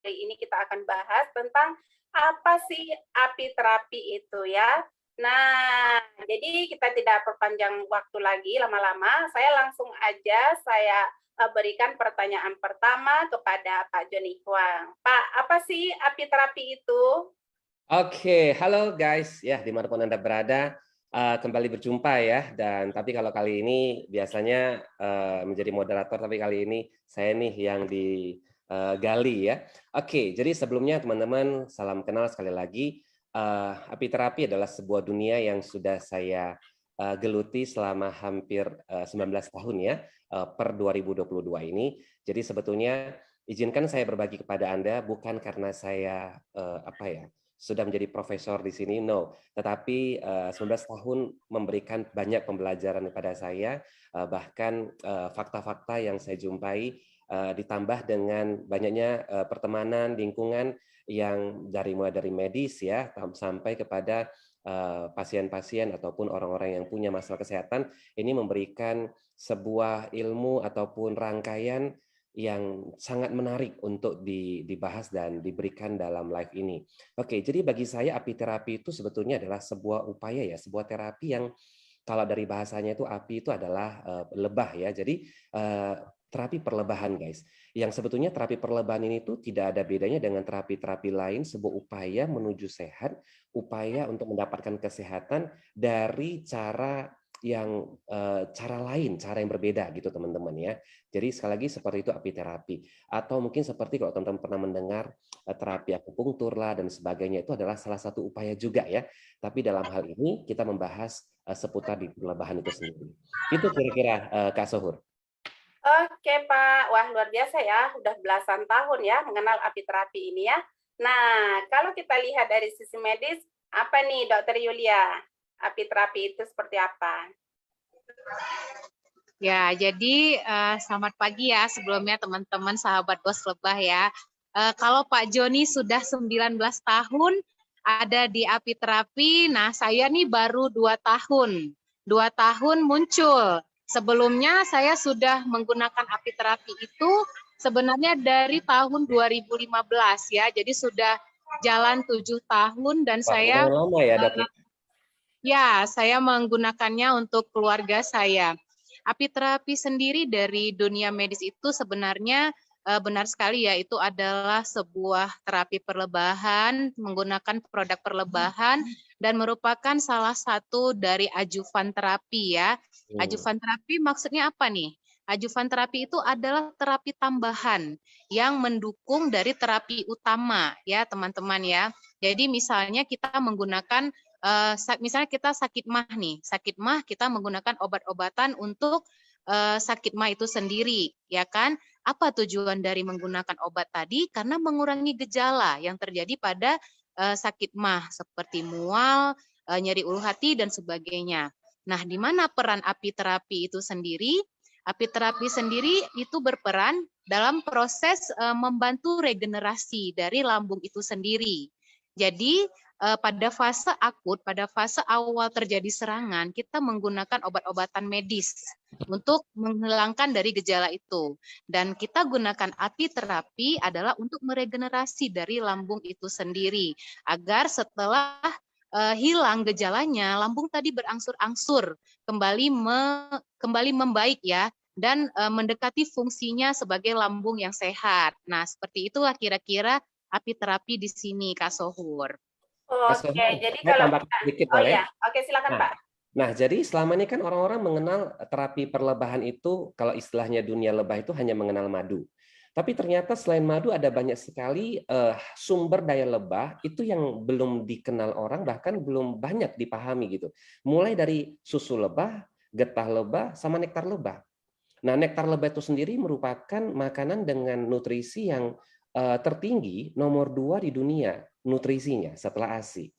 hari ini kita akan bahas tentang apa sih apiterapi itu ya. Nah, jadi kita tidak perpanjang waktu lagi lama-lama, saya langsung aja berikan pertanyaan pertama kepada Pak Joni Huang. Pak, apa sih apiterapi itu? Oke, halo guys, ya dimanapun Anda berada, kembali berjumpa ya. Dan tapi kalau kali ini biasanya menjadi moderator, tapi kali ini saya nih yang digali ya. Oke, jadi sebelumnya teman-teman salam kenal sekali lagi. Apiterapi adalah sebuah dunia yang sudah saya geluti selama hampir 19 tahun ya, per 2022 ini. Jadi sebetulnya izinkan saya berbagi kepada Anda bukan karena saya sudah menjadi profesor di sini, no. Tetapi 19 tahun memberikan banyak pembelajaran kepada saya, bahkan fakta-fakta yang saya jumpai ditambah dengan banyaknya pertemanan, lingkungan yang mulai dari medis ya, sampai kepada pasien-pasien ataupun orang-orang yang punya masalah kesehatan, ini memberikan sebuah ilmu ataupun rangkaian yang sangat menarik untuk dibahas dan diberikan dalam live ini. Oke, jadi bagi saya apiterapi itu sebetulnya adalah sebuah upaya ya, sebuah terapi yang kalau dari bahasanya itu api itu adalah lebah ya. Jadi terapi perlebahan guys. Yang sebetulnya terapi perlebahan ini tuh tidak ada bedanya dengan terapi-terapi lain, sebuah upaya menuju sehat, upaya untuk mendapatkan kesehatan dari cara lain, cara yang berbeda gitu teman-teman ya. Jadi sekali lagi seperti itu apiterapi. Atau mungkin seperti kalau teman-teman pernah mendengar terapi akupunktur lah dan sebagainya, itu adalah salah satu upaya juga ya. Tapi dalam hal ini kita membahas seputar di perlebahan itu sendiri. Itu kira-kira Kak Sohur. Oke Pak, wah luar biasa ya, udah belasan tahun ya mengenal apiterapi ini ya. Nah, kalau kita lihat dari sisi medis, apa nih Dokter Yulia? Apiterapi itu seperti apa? Ya, jadi selamat pagi ya sebelumnya teman-teman sahabat Bos Lebah ya. Kalau Pak Joni sudah 19 tahun ada di apiterapi, nah saya nih baru 2 tahun. 2 tahun muncul. Sebelumnya saya sudah menggunakan apiterapi itu sebenarnya dari tahun 2015 ya. Jadi sudah jalan 7 tahun dan saya lama ya, Dok. Ya, saya menggunakannya untuk keluarga saya. Apiterapi sendiri dari dunia medis itu sebenarnya benar sekali ya, itu adalah sebuah terapi perlebahan menggunakan produk perlebahan dan merupakan salah satu dari ajuvan terapi ya. Ajuvan terapi maksudnya apa nih? Ajuvan terapi itu adalah terapi tambahan yang mendukung dari terapi utama ya teman-teman ya. Jadi misalnya kita menggunakan misalnya kita sakit mah nih, sakit mah kita menggunakan obat-obatan untuk sakit mah itu sendiri, ya kan? Apa tujuan dari menggunakan obat tadi? Karena mengurangi gejala yang terjadi pada sakit mah seperti mual, nyeri ulu hati dan sebagainya. Nah, di mana peran apiterapi itu sendiri? Apiterapi sendiri itu berperan dalam proses membantu regenerasi dari lambung itu sendiri. Jadi pada fase akut, pada fase awal terjadi serangan, kita menggunakan obat-obatan medis untuk menghilangkan dari gejala itu. Dan kita gunakan apiterapi adalah untuk meregenerasi dari lambung itu sendiri, agar setelah hilang gejalanya, lambung tadi berangsur-angsur kembali membaik ya, dan mendekati fungsinya sebagai lambung yang sehat. Nah, seperti itulah kira-kira apiterapi di sini, Kak Sohur. Oke, jadi kalau sedikit oh boleh? ya, oke silakan Pak. Nah, jadi selama ini kan orang-orang mengenal terapi perlebahan itu, kalau istilahnya dunia lebah itu hanya mengenal madu. Tapi ternyata selain madu ada banyak sekali sumber daya lebah itu yang belum dikenal orang, bahkan belum banyak dipahami gitu. Mulai dari susu lebah, getah lebah, sama nektar lebah. Nah, nektar lebah itu sendiri merupakan makanan dengan nutrisi yang tertinggi nomor 2 di dunia nutrisinya setelah ASI.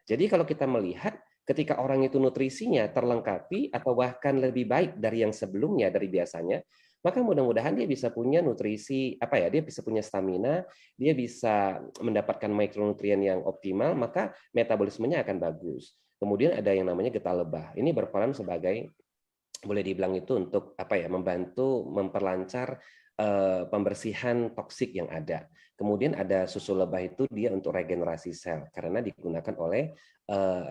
Jadi kalau kita melihat ketika orang itu nutrisinya terlengkapi atau bahkan lebih baik dari yang sebelumnya dari biasanya, maka mudah-mudahan dia bisa punya nutrisi dia bisa punya stamina, dia bisa mendapatkan mikronutrien yang optimal, maka metabolismenya akan bagus. Kemudian ada yang namanya getah lebah. Ini berperan sebagai boleh dibilang itu untuk membantu memperlancar pembersihan toksik yang ada. Kemudian ada susu lebah itu dia untuk regenerasi sel karena digunakan oleh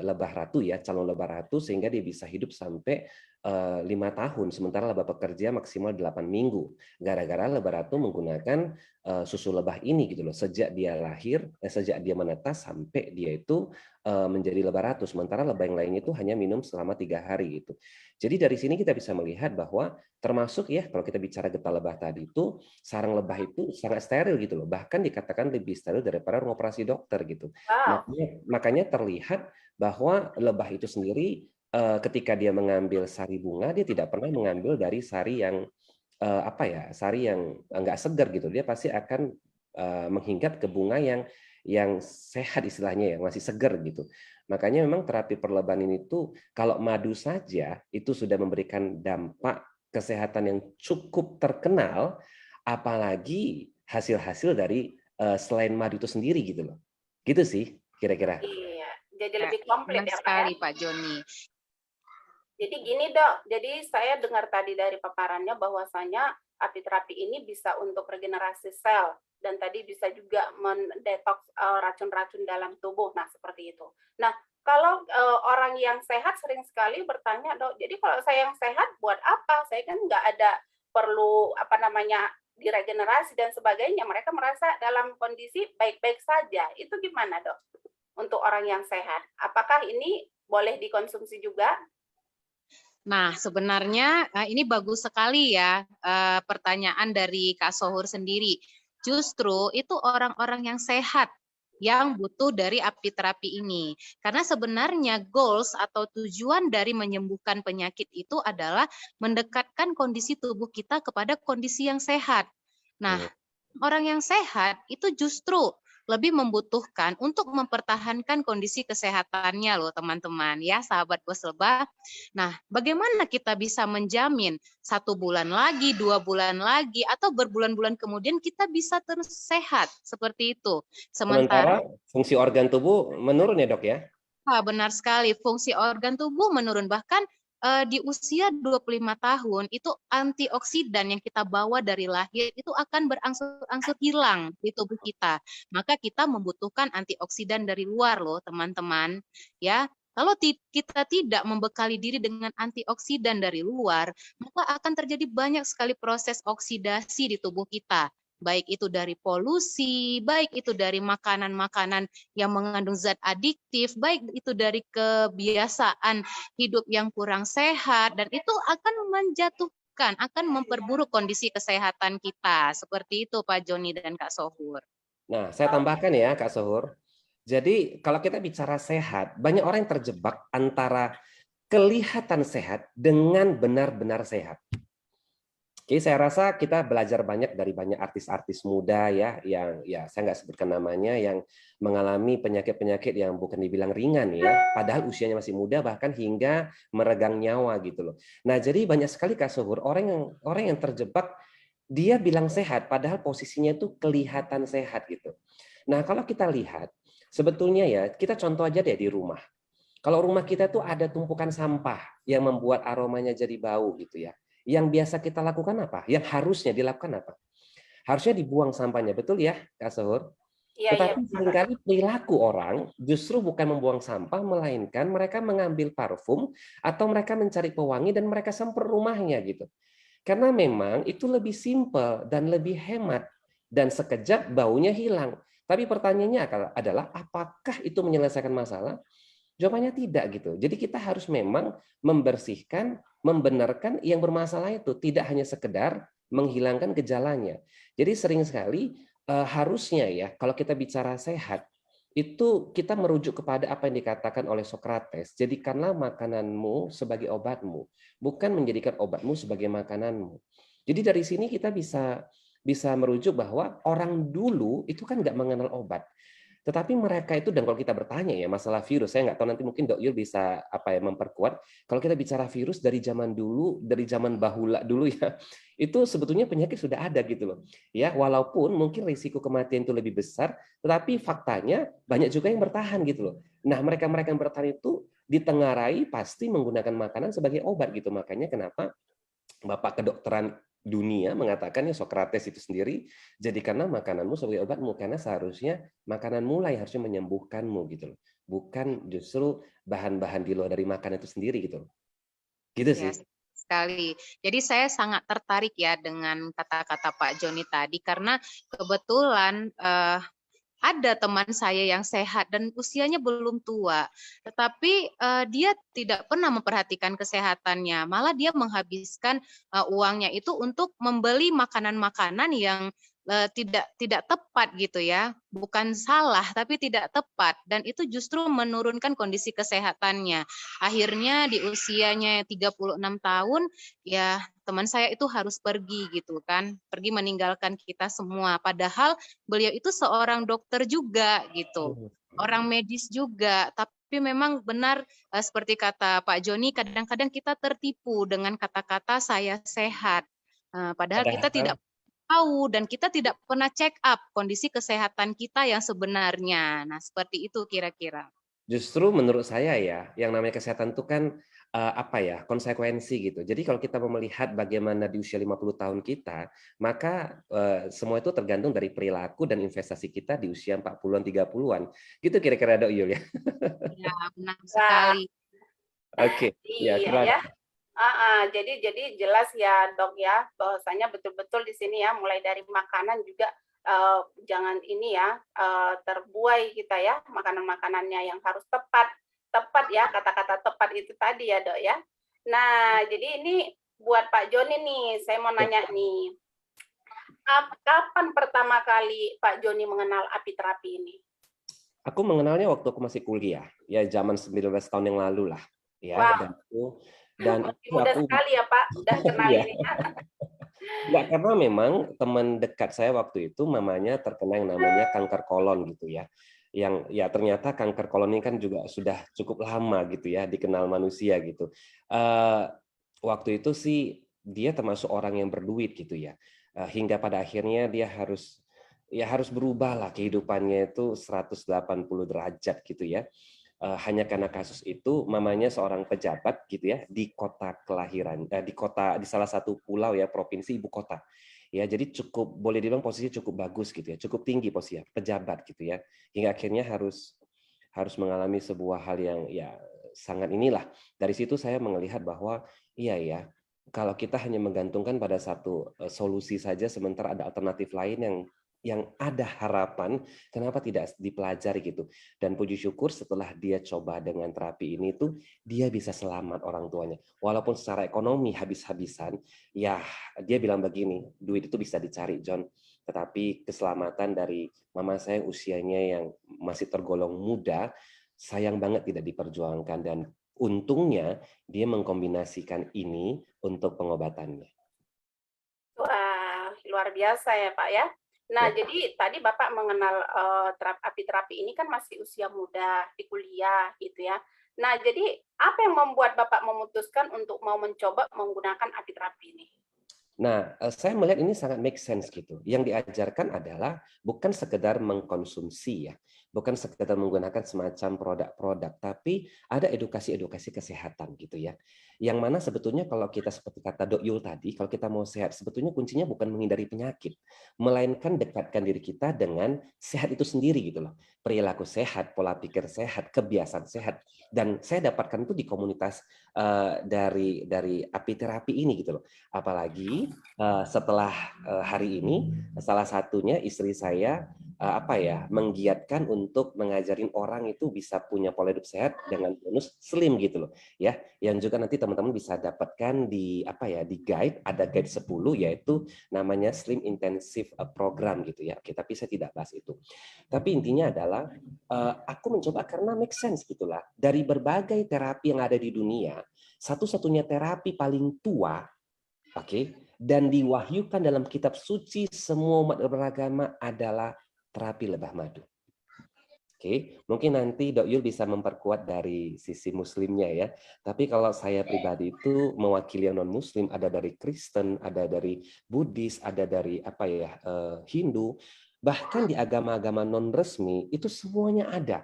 lebah ratu ya, calon lebah ratu sehingga dia bisa hidup sampai 5 tahun, sementara lebah pekerja maksimal 8 minggu. Gara-gara lebah ratu menggunakan susu lebah ini gitu loh, sejak dia lahir, sejak dia menetas sampai dia itu menjadi lebah ratu, sementara lebah yang lainnya itu hanya minum selama 3 hari gitu. Jadi dari sini kita bisa melihat bahwa termasuk ya kalau kita bicara getah lebah tadi itu sarang lebah itu sangat steril gitu loh, bahkan dikatakan lebih steril daripada ruang operasi dokter gitu. Wow. Makanya terlihat bahwa lebah itu sendiri ketika dia mengambil sari bunga dia tidak pernah mengambil dari sari yang sari yang nggak segar gitu. Dia pasti akan menghinggap ke bunga yang sehat istilahnya ya, masih segar gitu. Makanya memang terapi perlebahan ini tuh kalau madu saja itu sudah memberikan dampak kesehatan yang cukup terkenal, apalagi hasil-hasil dari selain madu itu sendiri gitu loh. Gitu sih kira-kira. Iya, jadi lebih komplit Benar ya Pak ya. sekali Pak Joni. Jadi gini Dok, jadi saya dengar tadi dari paparannya bahwasanya apiterapi ini bisa untuk regenerasi sel dan tadi bisa juga mendetoks racun-racun dalam tubuh. Nah, seperti itu. Nah, kalau orang yang sehat sering sekali bertanya, Dok, jadi kalau saya yang sehat buat apa? Saya kan nggak ada perlu diregenerasi dan sebagainya. Mereka merasa dalam kondisi baik-baik saja. Itu gimana, Dok? Untuk orang yang sehat. Apakah ini boleh dikonsumsi juga? Nah, sebenarnya ini bagus sekali ya pertanyaan dari Kak Sohur sendiri. Justru itu orang-orang yang sehat yang butuh dari apiterapi ini. Karena sebenarnya goals atau tujuan dari menyembuhkan penyakit itu adalah mendekatkan kondisi tubuh kita kepada kondisi yang sehat. Nah, orang yang sehat itu justru lebih membutuhkan untuk mempertahankan kondisi kesehatannya loh teman-teman ya sahabat bos lebah. Nah, bagaimana kita bisa menjamin 1 bulan lagi, 2 bulan lagi, atau berbulan-bulan kemudian kita bisa terus sehat seperti itu. Sementara fungsi organ tubuh menurun ya dok ya? Benar sekali, fungsi organ tubuh menurun bahkan di usia 25 tahun itu antioksidan yang kita bawa dari lahir itu akan berangsur-angsur hilang di tubuh kita. Maka kita membutuhkan antioksidan dari luar loh, teman-teman. Ya, kalau kita tidak membekali diri dengan antioksidan dari luar, maka akan terjadi banyak sekali proses oksidasi di tubuh kita. Baik itu dari polusi, baik itu dari makanan-makanan yang mengandung zat adiktif, baik itu dari kebiasaan hidup yang kurang sehat, dan itu akan menjatuhkan, akan memperburuk kondisi kesehatan kita. Seperti itu Pak Joni dan Kak Sohur. Nah, saya tambahkan ya Kak Sohur. Jadi kalau kita bicara sehat, banyak orang yang terjebak antara kelihatan sehat dengan benar-benar sehat. Jadi saya rasa kita belajar banyak dari banyak artis-artis muda ya, yang ya saya nggak sebutkan namanya, yang mengalami penyakit-penyakit yang bukan dibilang ringan ya, padahal usianya masih muda bahkan hingga meregang nyawa gitu loh. Nah jadi banyak sekali Kak Sohur orang yang terjebak dia bilang sehat, padahal posisinya itu kelihatan sehat gitu. Nah kalau kita lihat sebetulnya ya kita contoh aja deh di rumah. Kalau rumah kita tuh ada tumpukan sampah yang membuat aromanya jadi bau gitu ya. Yang biasa kita lakukan apa? Yang harusnya dilakukan apa? Harusnya dibuang sampahnya, betul ya, Kak Sohur? Iya, Tetapi seringkali perilaku orang justru bukan membuang sampah, melainkan mereka mengambil parfum atau mereka mencari pewangi dan mereka semprot rumahnya gitu. Karena memang itu lebih simpel dan lebih hemat dan sekejap baunya hilang. Tapi pertanyaannya adalah apakah itu menyelesaikan masalah? Jawabannya tidak gitu. Jadi kita harus memang membersihkan, membenarkan yang bermasalah itu, tidak hanya sekedar menghilangkan gejalanya. Jadi sering sekali harusnya ya kalau kita bicara sehat itu kita merujuk kepada apa yang dikatakan oleh Sokrates, jadikanlah makananmu sebagai obatmu, bukan menjadikan obatmu sebagai makananmu. Jadi dari sini kita bisa merujuk bahwa orang dulu itu kan nggak mengenal obat. Tetapi mereka itu, dan kalau kita bertanya ya masalah virus, saya nggak tahu nanti mungkin Dok Yul bisa memperkuat. Kalau kita bicara virus dari zaman dulu, dari zaman bahula dulu ya, itu sebetulnya penyakit sudah ada gitu loh. Ya, walaupun mungkin risiko kematian itu lebih besar, tetapi faktanya banyak juga yang bertahan gitu loh. Nah, mereka-mereka yang bertahan itu ditengarai pasti menggunakan makanan sebagai obat gitu. Makanya kenapa Bapak kedokteran dunia mengatakan ya Sokrates itu sendiri, jadikanlah makananmu sebagai obatmu, karena seharusnya makanan mulai harusnya menyembuhkanmu gitu loh. Bukan justru bahan-bahan di luar dari makanan itu sendiri gitu loh. Gitu Ya, sih. sekali. Jadi saya sangat tertarik ya dengan kata-kata Pak Joni tadi karena kebetulan ada teman saya yang sehat dan usianya belum tua, tetapi dia tidak pernah memperhatikan kesehatannya, malah dia menghabiskan uangnya itu untuk membeli makanan-makanan yang tidak tepat gitu ya, bukan salah tapi tidak tepat, dan itu justru menurunkan kondisi kesehatannya. Akhirnya di usianya 36 tahun, ya teman saya itu harus pergi gitu kan, pergi meninggalkan kita semua. Padahal beliau itu seorang dokter juga gitu, orang medis juga, tapi memang benar seperti kata Pak Joni, kadang-kadang kita tertipu dengan kata-kata saya sehat. Padahal kita tidak Padahal tahu dan kita tidak pernah check up kondisi kesehatan kita yang sebenarnya. Nah, seperti itu kira-kira. justru menurut saya ya, yang namanya kesehatan itu kan apa ya, konsekuensi gitu. Jadi kalau kita mau melihat bagaimana di usia 50 tahun kita, maka semua itu tergantung dari perilaku dan investasi kita di usia 40-an, 30-an. Gitu kira-kira Dok Yul ya. Ya, benar Wah, sekali. Oke, ya iya ya. silakan. Jadi jelas ya dok ya, bahwasanya betul-betul di sini ya, mulai dari makanan juga jangan ini ya terbuai kita ya, makanan-makanannya yang harus tepat, tepat ya, kata-kata tepat itu tadi ya dok ya. Nah jadi ini buat Pak Joni nih, saya mau nanya nih, kapan pertama kali Pak Joni mengenal api terapi ini? Aku mengenalnya waktu aku masih kuliah, ya zaman 19 tahun yang lalu lah, ya. Wah, Dan masih itu muda aku sekali ya Pak, udah kenal iya. ini. Enggak, karena memang teman dekat saya waktu itu mamanya terkena yang namanya kanker kolon gitu ya. Yang ya ternyata kanker kolon ini kan juga sudah cukup lama gitu ya dikenal manusia gitu. Eh, Waktu itu sih dia termasuk orang yang berduit gitu ya. Hingga pada akhirnya dia harus berubah lah kehidupannya itu 180 derajat gitu ya. Hanya karena kasus itu mamanya seorang pejabat gitu ya di kota kelahiran di salah satu pulau ya provinsi ibu kota ya, jadi cukup boleh dibilang posisi cukup bagus gitu ya, cukup tinggi posisinya pejabat gitu ya, hingga akhirnya harus mengalami sebuah hal yang ya sangat inilah. Dari situ saya melihat bahwa iya ya, kalau kita hanya menggantungkan pada satu solusi saja sementara ada alternatif lain yang ada harapan, kenapa tidak dipelajari gitu. Dan puji syukur setelah dia coba dengan terapi ini tuh dia bisa selamat orang tuanya. Walaupun secara ekonomi habis-habisan, ya dia bilang begini, duit itu bisa dicari John, tetapi keselamatan dari mama saya usianya yang masih tergolong muda, sayang banget tidak diperjuangkan, dan untungnya dia mengkombinasikan ini untuk pengobatannya. Wah, luar biasa ya Pak ya. Nah, Ya. jadi tadi Bapak mengenal api terapi ini kan masih usia muda, di kuliah gitu ya. Nah, jadi apa yang membuat Bapak memutuskan untuk mau mencoba menggunakan api terapi ini? Nah, saya melihat ini sangat make sense gitu. Yang diajarkan adalah bukan sekedar mengkonsumsi ya, bukan sekedar menggunakan semacam produk-produk, tapi ada edukasi-edukasi kesehatan gitu ya. Yang mana sebetulnya kalau kita seperti kata Dok Yul tadi, kalau kita mau sehat, sebetulnya kuncinya bukan menghindari penyakit, melainkan dekatkan diri kita dengan sehat itu sendiri gitu loh. Perilaku sehat, pola pikir sehat, kebiasaan sehat. Dan saya dapatkan itu di komunitas dari api terapi ini gitu loh. Apalagi setelah hari ini salah satunya istri saya menggiatkan untuk mengajarin orang itu bisa punya pola hidup sehat dengan bonus slim gitu loh ya, yang juga nanti teman-teman bisa dapatkan di di guide, ada guide 10 yaitu namanya Slim Intensive Program gitu ya. Oke, tapi saya tidak bahas itu. Tapi intinya adalah aku mencoba karena make sense gitulah, dari berbagai terapi yang ada di dunia, satu-satunya terapi paling tua, dan diwahyukan dalam kitab suci semua umat beragama adalah terapi lebah madu. Mungkin nanti Dok Yul bisa memperkuat dari sisi muslimnya ya. Tapi kalau saya pribadi itu mewakili non muslim, ada dari Kristen, ada dari Buddhis, ada dari Hindu, bahkan di agama-agama non resmi itu semuanya ada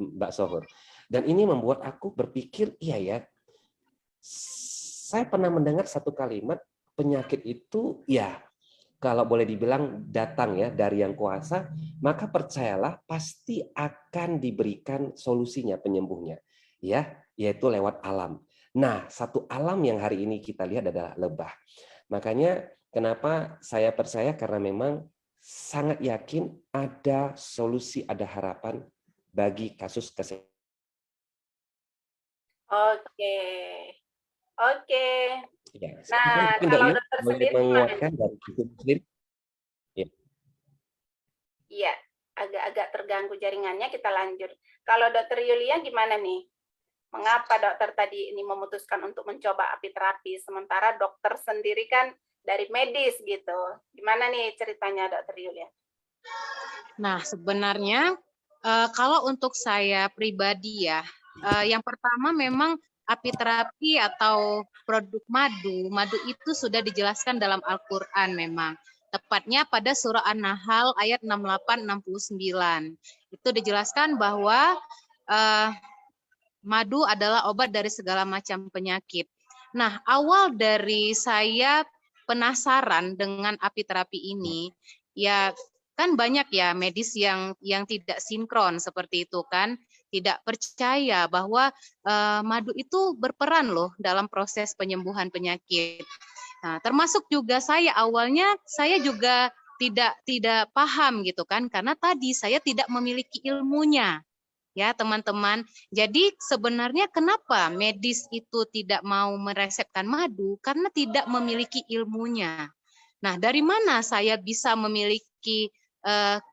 Mbak Sohor. Dan ini membuat aku berpikir, iya ya, saya pernah mendengar satu kalimat, penyakit itu ya kalau boleh dibilang datang ya dari yang kuasa, maka percayalah pasti akan diberikan solusinya, penyembuhnya, ya, yaitu lewat alam. Nah, satu alam yang hari ini kita lihat adalah lebah. Makanya kenapa saya percaya, karena memang sangat yakin ada solusi, ada harapan bagi kasus kesehatan. Oke. Oke. Ya, Nah, mungkin Dok kalau Yul dokter boleh sendiri gimana menguatkan nih? dari itu sendiri. Ya. Iya, agak-agak terganggu jaringannya, kita lanjut. Kalau dokter Yulia gimana nih? Mengapa dokter tadi ini memutuskan untuk mencoba apiterapi, sementara dokter sendiri kan dari medis gitu. Gimana nih ceritanya dokter Yulia? Nah, sebenarnya kalau untuk saya pribadi ya, yang pertama memang apiterapi atau produk madu, madu itu sudah dijelaskan dalam Al-Quran memang. Tepatnya pada surah An-Nahl ayat 68-69. Itu dijelaskan bahwa madu adalah obat dari segala macam penyakit. Nah, awal dari saya penasaran dengan apiterapi ini, ya kan banyak ya medis yang tidak sinkron seperti itu kan, tidak percaya bahwa madu itu berperan loh dalam proses penyembuhan penyakit. Nah, termasuk juga saya awalnya saya juga tidak paham gitu kan, karena tadi saya tidak memiliki ilmunya. Ya, teman-teman. Jadi sebenarnya kenapa medis itu tidak mau meresepkan madu? Karena tidak memiliki ilmunya. Nah, dari mana saya bisa memiliki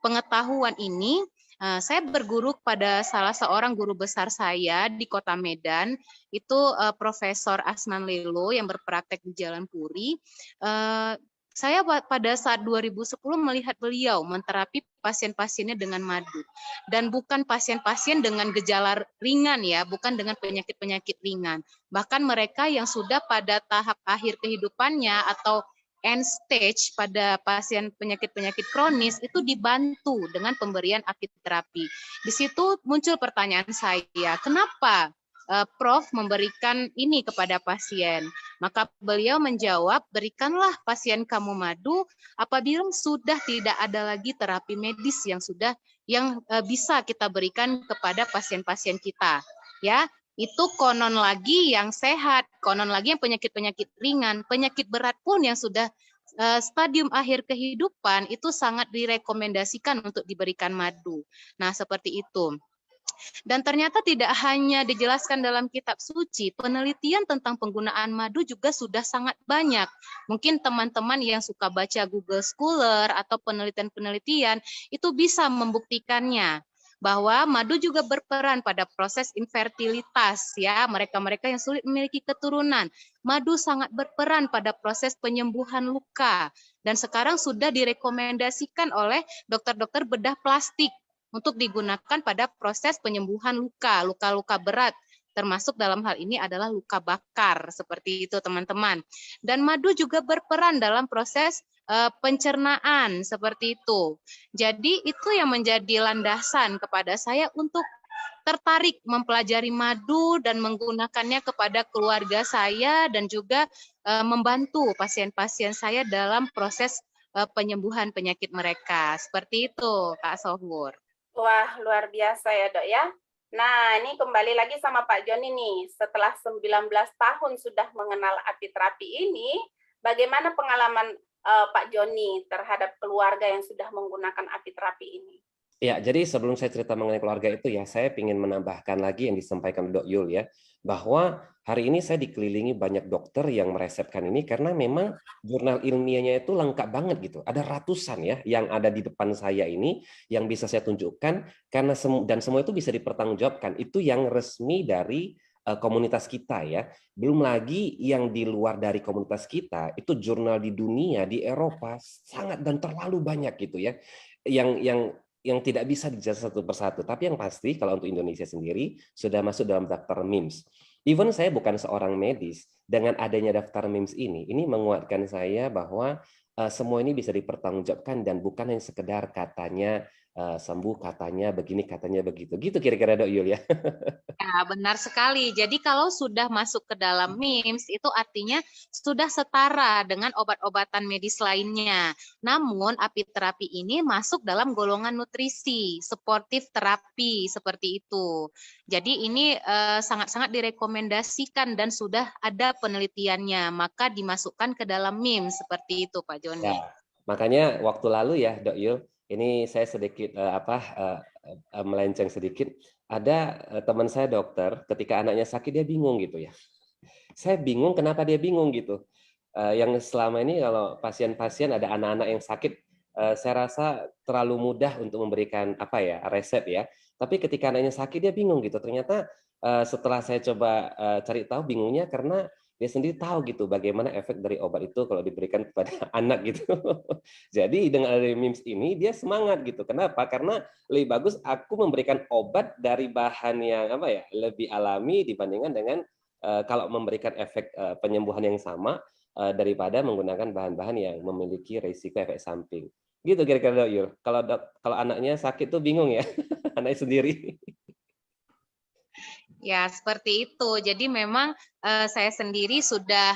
pengetahuan ini? Saya berguru pada salah seorang guru besar saya di Kota Medan, itu Profesor Asman Lelo yang berpraktek di Jalan Puri. Saya pada saat 2010 melihat beliau menterapi pasien-pasiennya dengan madu. Dan bukan pasien-pasien dengan gejala ringan ya, bukan dengan penyakit-penyakit ringan. Bahkan mereka yang sudah pada tahap akhir kehidupannya atau end stage pada pasien penyakit-penyakit kronis itu dibantu dengan pemberian apiterapi. Di situ muncul pertanyaan saya, kenapa Prof memberikan ini kepada pasien? Maka beliau menjawab, berikanlah pasien kamu madu apabila sudah tidak ada lagi terapi medis yang bisa kita berikan kepada pasien-pasien kita. Ya, itu konon lagi yang sehat, konon lagi yang penyakit-penyakit ringan, penyakit berat pun yang sudah stadium akhir kehidupan itu sangat direkomendasikan untuk diberikan madu. Nah, seperti itu. Dan ternyata tidak hanya dijelaskan dalam kitab suci, penelitian tentang penggunaan madu juga sudah sangat banyak. Mungkin teman-teman yang suka baca Google Scholar atau penelitian-penelitian itu bisa membuktikannya bahwa madu juga berperan pada proses infertilitas ya, mereka-mereka yang sulit memiliki keturunan. Madu sangat berperan pada proses penyembuhan luka dan sekarang sudah direkomendasikan oleh dokter-dokter bedah plastik untuk digunakan pada proses penyembuhan luka-luka berat, termasuk dalam hal ini adalah luka bakar, seperti itu teman-teman. Dan madu juga berperan dalam proses pencernaan, seperti itu. Jadi itu yang menjadi landasan kepada saya untuk tertarik mempelajari madu dan menggunakannya kepada keluarga saya dan juga membantu pasien-pasien saya dalam proses penyembuhan penyakit mereka. Seperti itu, Kak Sohur. Wah, luar biasa ya dok ya. Nah, ini kembali lagi sama Pak Joni nih. Setelah 19 tahun sudah mengenal apiterapi ini, bagaimana pengalaman Pak Joni terhadap keluarga yang sudah menggunakan apiterapi ini? Ya, jadi sebelum saya cerita mengenai keluarga itu ya, saya ingin menambahkan lagi yang disampaikan Dok Yul ya, bahwa hari ini saya dikelilingi banyak dokter yang meresepkan ini karena memang jurnal ilmiahnya itu lengkap banget gitu. Ada ratusan ya yang ada di depan saya ini yang bisa saya tunjukkan karena dan semua itu bisa dipertanggungjawabkan. Itu yang resmi dari komunitas kita ya. Belum lagi yang di luar dari komunitas kita, itu jurnal di dunia, di Eropa sangat dan terlalu banyak gitu ya. Yang tidak bisa dijelaskan satu persatu. Tapi yang pasti kalau untuk Indonesia sendiri sudah masuk dalam daftar MIMS. Even saya bukan seorang medis, dengan adanya daftar MIMS ini menguatkan saya bahwa semua ini bisa dipertanggungjawabkan dan bukan yang sekedar katanya sembuh katanya begini, katanya begitu. Gitu kira-kira Dok Yul ya. Ya, benar sekali. Jadi kalau sudah masuk ke dalam MIMS, itu artinya sudah setara dengan obat-obatan medis lainnya. Namun, apiterapi ini masuk dalam golongan nutrisi, sportif terapi, seperti itu. Jadi ini sangat-sangat direkomendasikan dan sudah ada penelitiannya, maka dimasukkan ke dalam MIMS, seperti itu Pak Joni. Ya, makanya waktu lalu ya Dok Yul, ini saya sedikit melenceng sedikit. Ada teman saya dokter, ketika anaknya sakit dia bingung gitu ya. Saya bingung kenapa dia bingung gitu. Yang selama ini kalau pasien-pasien ada anak-anak yang sakit, saya rasa terlalu mudah untuk memberikan resep ya. Tapi ketika anaknya sakit dia bingung gitu. Ternyata setelah saya coba cari tahu bingungnya karena dia sendiri tahu gitu bagaimana efek dari obat itu kalau diberikan kepada anak gitu. Jadi dengan ada MIMS ini dia semangat gitu. Kenapa? Karena lebih bagus aku memberikan obat dari bahan yang lebih alami dibandingkan dengan kalau memberikan efek penyembuhan yang sama daripada menggunakan bahan-bahan yang memiliki risiko efek samping. Gitu kira-kira Dok Yul. Kalau anaknya sakit tuh bingung ya, anaknya sendiri. Ya, seperti itu. Jadi memang saya sendiri sudah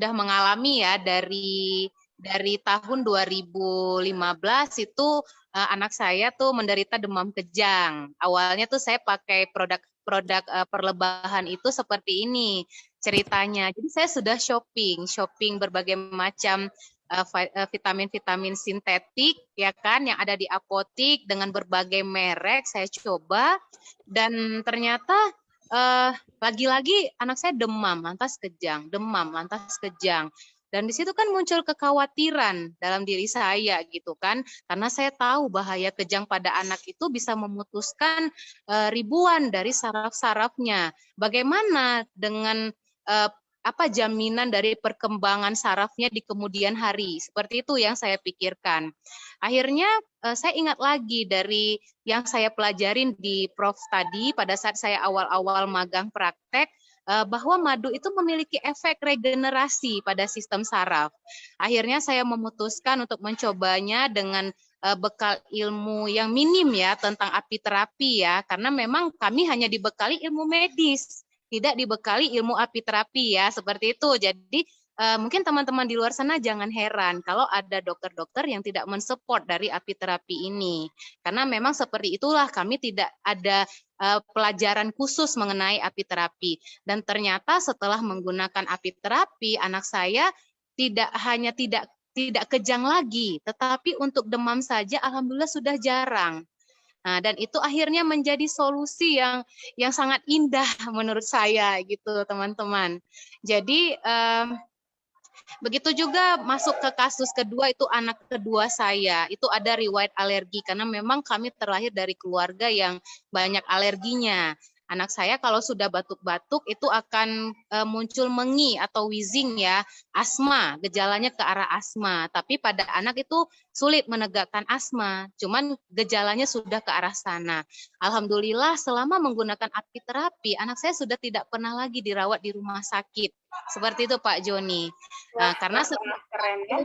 mengalami ya dari tahun 2015 itu anak saya tuh menderita demam kejang. Awalnya tuh saya pakai produk perlebahan itu seperti ini ceritanya. Jadi saya sudah shopping berbagai macam vitamin-vitamin sintetik ya kan yang ada di apotik dengan berbagai merek saya coba dan ternyata lagi-lagi anak saya demam lantas kejang. Dan di situ kan muncul kekhawatiran dalam diri saya gitu kan, karena saya tahu bahaya kejang pada anak itu bisa memutuskan ribuan dari saraf-sarafnya. Bagaimana dengan jaminan dari perkembangan sarafnya di kemudian hari? Seperti itu yang saya pikirkan. Akhirnya saya ingat lagi dari yang saya pelajarin di Prof tadi pada saat saya awal-awal magang praktek, bahwa madu itu memiliki efek regenerasi pada sistem saraf. Akhirnya saya memutuskan untuk mencobanya dengan bekal ilmu yang minim ya tentang apiterapi ya, karena memang kami hanya dibekali ilmu medis, tidak dibekali ilmu apiterapi ya, seperti itu. Jadi mungkin teman-teman di luar sana jangan heran kalau ada dokter-dokter yang tidak mensupport dari apiterapi ini. Karena memang seperti itulah kami tidak ada pelajaran khusus mengenai apiterapi. Dan ternyata setelah menggunakan apiterapi, anak saya tidak hanya tidak kejang lagi, tetapi untuk demam saja alhamdulillah sudah jarang. Nah, dan itu akhirnya menjadi solusi yang sangat indah menurut saya gitu, teman-teman. Jadi begitu juga masuk ke kasus kedua itu anak kedua saya, itu ada riwayat alergi karena memang kami terlahir dari keluarga yang banyak alerginya. Anak saya kalau sudah batuk-batuk itu akan muncul mengi atau wheezing ya, asma, gejalanya ke arah asma. Tapi pada anak itu sulit menegakkan asma, cuman gejalanya sudah ke arah sana. Alhamdulillah selama menggunakan apiterapi, anak saya sudah tidak pernah lagi dirawat di rumah sakit. Seperti itu Pak Joni. Nah, karena keren ya.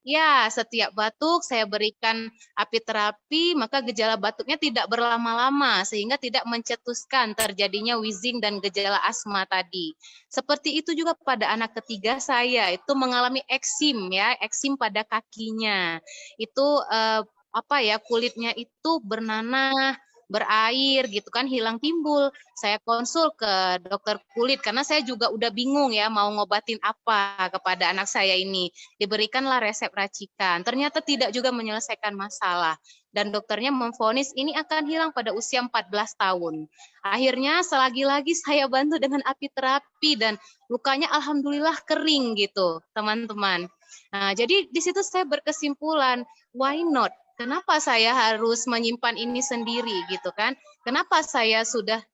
Ya, setiap batuk saya berikan apiterapi, maka gejala batuknya tidak berlama-lama sehingga tidak mencetuskan terjadinya wheezing dan gejala asma tadi. Seperti itu juga pada anak ketiga saya, itu mengalami eksim ya, eksim pada kakinya. Itu kulitnya itu bernanah, berair gitu kan, hilang timbul. Saya konsul ke dokter kulit karena saya juga udah bingung ya mau ngobatin apa kepada anak saya ini. Diberikanlah resep racikan. Ternyata tidak juga menyelesaikan masalah. Dan dokternya memvonis ini akan hilang pada usia 14 tahun. Akhirnya selagi-lagi saya bantu dengan apiterapi dan lukanya alhamdulillah kering gitu, teman-teman. Nah, jadi di situ saya berkesimpulan, why not? Kenapa saya harus menyimpan ini sendiri gitu kan? Kenapa saya sudah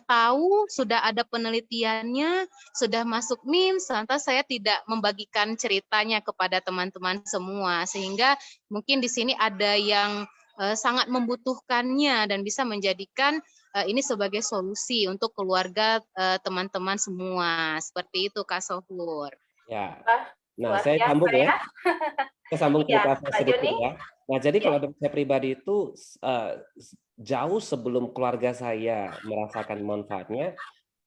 tahu, sudah ada penelitiannya, sudah masuk MIMS, lantas saya tidak membagikan ceritanya kepada teman-teman semua, sehingga mungkin di sini ada yang sangat membutuhkannya dan bisa menjadikan ini sebagai solusi untuk keluarga teman-teman semua. Seperti itu Kak Sohur. Ya, Nah, Luar saya biasa sambung ya. ya. Saya sambung Ya, cerita saya Pak sedikit Joni. ya. Nah, jadi Ya. kalau dari saya pribadi itu jauh sebelum keluarga saya merasakan manfaatnya,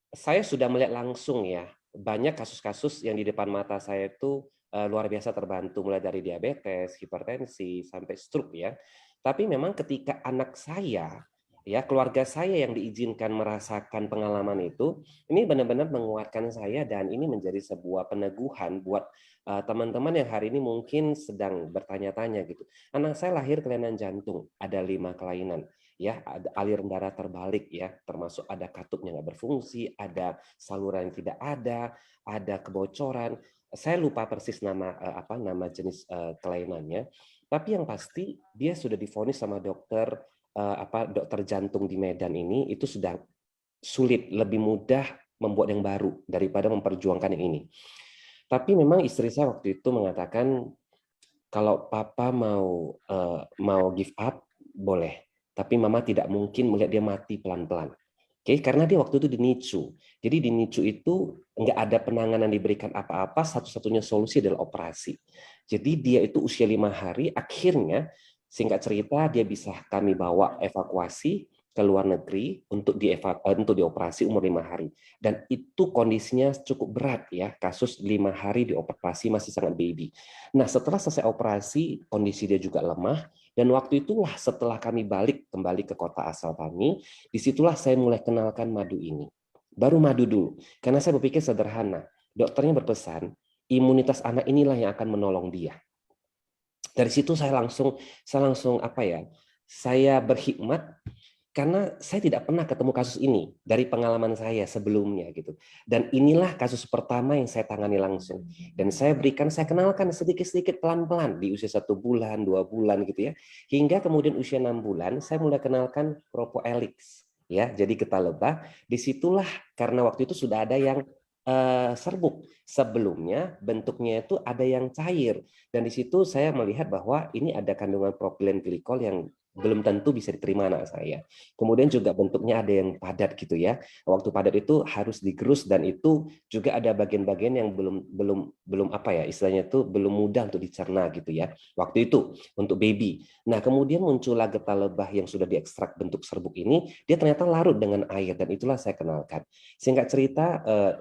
saya sudah melihat langsung ya banyak kasus-kasus yang di depan mata saya itu luar biasa terbantu, mulai dari diabetes, hipertensi sampai stroke ya. Tapi memang ketika anak saya ya keluarga saya yang diizinkan merasakan pengalaman itu, ini benar-benar menguatkan saya dan ini menjadi sebuah peneguhan buat teman-teman yang hari ini mungkin sedang bertanya-tanya gitu. Anak saya lahir kelainan jantung, ada 5 kelainan ya, ada aliran darah terbalik ya, termasuk ada katupnya nggak berfungsi, ada saluran yang tidak ada kebocoran. Saya lupa persis nama jenis kelainannya, tapi yang pasti dia sudah divonis sama dokter jantung di Medan ini itu sudah sulit, lebih mudah membuat yang baru daripada memperjuangkan yang ini. Tapi memang istri saya waktu itu mengatakan kalau papa mau give up boleh, tapi mama tidak mungkin melihat dia mati pelan-pelan. Oke, karena dia waktu itu di NICU. Jadi di NICU itu nggak ada penanganan diberikan apa-apa, satu-satunya solusi adalah operasi. Jadi dia itu usia 5 hari, akhirnya singkat cerita dia bisa kami bawa evakuasi ke luar negeri untuk dioperasi umur 5 hari. Dan itu kondisinya cukup berat ya, kasus 5 hari dioperasi masih sangat baby. Nah setelah selesai operasi, kondisi dia juga lemah, dan waktu itulah setelah kami balik kembali ke kota asal kami, disitulah saya mulai kenalkan madu ini. Baru madu dulu, karena saya berpikir sederhana. Dokternya berpesan, imunitas anak inilah yang akan menolong dia. Dari situ saya langsung saya berhikmat karena saya tidak pernah ketemu kasus ini dari pengalaman saya sebelumnya gitu. Dan inilah kasus pertama yang saya tangani langsung. Dan saya kenalkan sedikit-sedikit pelan-pelan di usia 1 bulan, 2 bulan gitu ya. Hingga kemudian usia 6 bulan saya mulai kenalkan Propoelix ya. Jadi getah lebah. Disitulah karena waktu itu sudah ada yang serbuk. Sebelumnya bentuknya itu ada yang cair. Dan di situ saya melihat bahwa ini ada kandungan propilen glikol yang belum tentu bisa diterima anak saya. Kemudian juga bentuknya ada yang padat gitu ya. Waktu padat itu harus digerus dan itu juga ada bagian-bagian yang belum istilahnya itu belum mudah untuk dicerna gitu ya. Waktu itu untuk baby. Nah, kemudian muncullah getah lebah yang sudah diekstrak bentuk serbuk ini, dia ternyata larut dengan air dan itulah saya kenalkan. Singkat cerita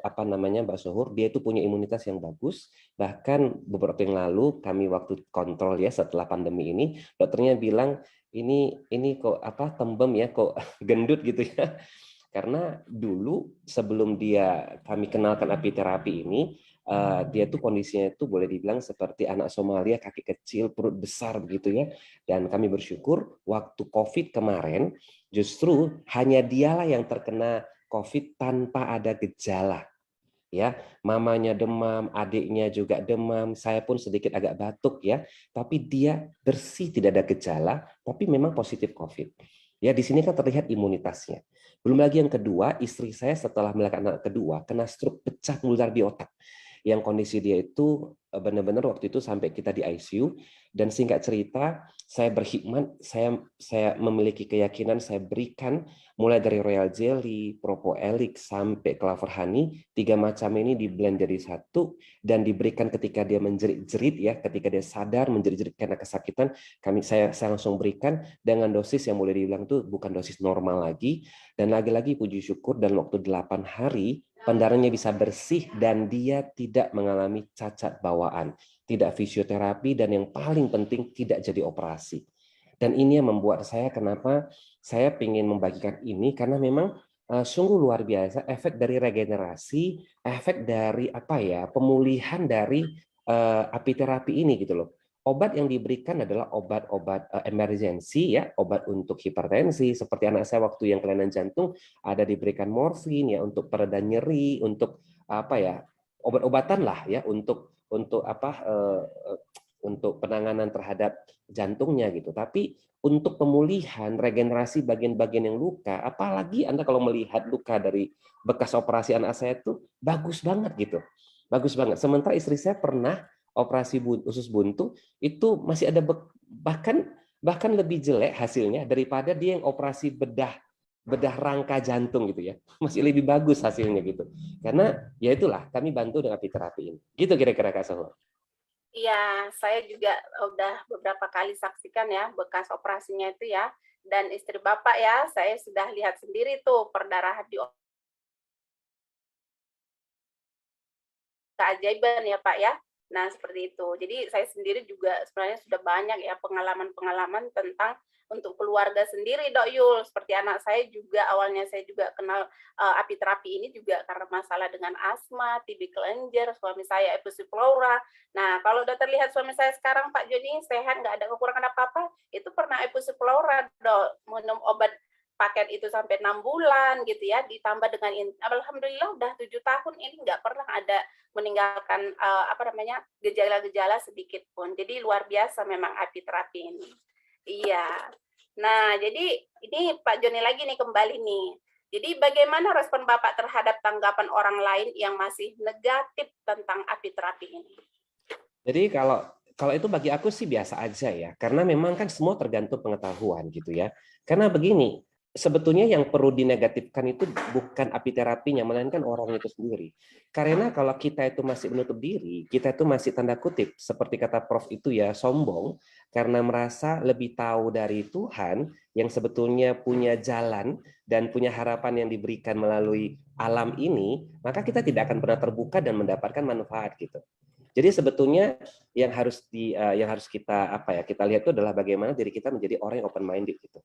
Mbak Suhur, dia itu punya imunitas yang bagus. Bahkan beberapa yang lalu kami waktu kontrol ya setelah pandemi ini, dokternya bilang ini kok tembem ya, kok gendut gitu ya. Karena dulu sebelum kami kenalkan apiterapi ini, dia tuh kondisinya itu boleh dibilang seperti anak Somalia, kaki kecil, perut besar begitu ya. Dan kami bersyukur waktu COVID kemarin justru hanya dialah yang terkena COVID tanpa ada gejala. Ya, mamanya demam, adiknya juga demam, saya pun sedikit agak batuk ya, tapi dia bersih tidak ada gejala, tapi memang positif COVID. Ya, di sini kan terlihat imunitasnya. Belum lagi yang kedua, istri saya setelah melahirkan anak kedua kena stroke pecah nular di otak. Yang kondisi dia itu benar-benar waktu itu sampai kita di ICU dan singkat cerita saya berhikmat, saya memiliki keyakinan saya berikan mulai dari royal jelly, Propoelix sampai clover honey, 3 macam ini di blend jadi satu dan diberikan ketika dia menjerit-jerit ya, ketika dia sadar menjerit-jerit karena kesakitan, saya langsung berikan dengan dosis yang boleh dibilang itu bukan dosis normal lagi dan lagi-lagi puji syukur dan waktu 8 hari pendarahnya bisa bersih dan dia tidak mengalami cacat bawaan, tidak fisioterapi dan yang paling penting tidak jadi operasi. Dan ini yang membuat saya kenapa saya ingin membagikan ini karena memang sungguh luar biasa efek dari regenerasi, efek dari pemulihan dari apiterapi ini gitu loh. Obat yang diberikan adalah obat-obat emergensi ya, obat untuk hipertensi seperti anak saya waktu yang kelainan jantung ada diberikan morfin ya untuk pereda nyeri, untuk obat-obatan lah ya untuk penanganan terhadap jantungnya gitu. Tapi untuk pemulihan, regenerasi bagian-bagian yang luka, apalagi Anda kalau melihat luka dari bekas operasi anak saya itu bagus banget gitu. Bagus banget. Sementara istri saya pernah operasi usus buntu itu masih ada bahkan lebih jelek hasilnya daripada dia yang operasi bedah rangka jantung gitu ya. Masih lebih bagus hasilnya gitu. Karena ya itulah kami bantu dengan apiterapi ini. Gitu kira-kira Kak Soho. Iya, saya juga udah beberapa kali saksikan ya bekas operasinya itu ya. Dan istri Bapak ya, saya sudah lihat sendiri tuh perdarahan di keajaiban ya Pak ya. Nah seperti itu. Jadi saya sendiri juga sebenarnya sudah banyak ya pengalaman-pengalaman tentang untuk keluarga sendiri Dok Yul. Seperti anak saya juga awalnya saya juga kenal api terapi ini juga karena masalah dengan asma, TB kelenjar, suami saya epilepsi flora. Nah kalau udah terlihat suami saya sekarang Pak Joni sehat, nggak ada kekurangan apa-apa, itu pernah epilepsi flora Dok, minum obat paket itu sampai 6 bulan gitu ya, ditambah dengan alhamdulillah udah 7 tahun ini nggak pernah ada meninggalkan gejala-gejala sedikit pun. Jadi luar biasa memang api terapi ini. Iya. Nah, jadi ini Pak Joni lagi nih kembali nih. Jadi bagaimana respon Bapak terhadap tanggapan orang lain yang masih negatif tentang api terapi ini? Jadi kalau itu bagi aku sih biasa aja ya, karena memang kan semua tergantung pengetahuan gitu ya. Karena begini, sebetulnya yang perlu dinegatifkan itu bukan api terapinya, melainkan orang itu sendiri. Karena kalau kita itu masih menutup diri, kita itu masih tanda kutip, seperti kata Prof itu ya, sombong, karena merasa lebih tahu dari Tuhan yang sebetulnya punya jalan dan punya harapan yang diberikan melalui alam ini, maka kita tidak akan pernah terbuka dan mendapatkan manfaat gitu. Jadi sebetulnya yang harus kita lihat itu adalah bagaimana diri kita menjadi orang yang open minded gitu.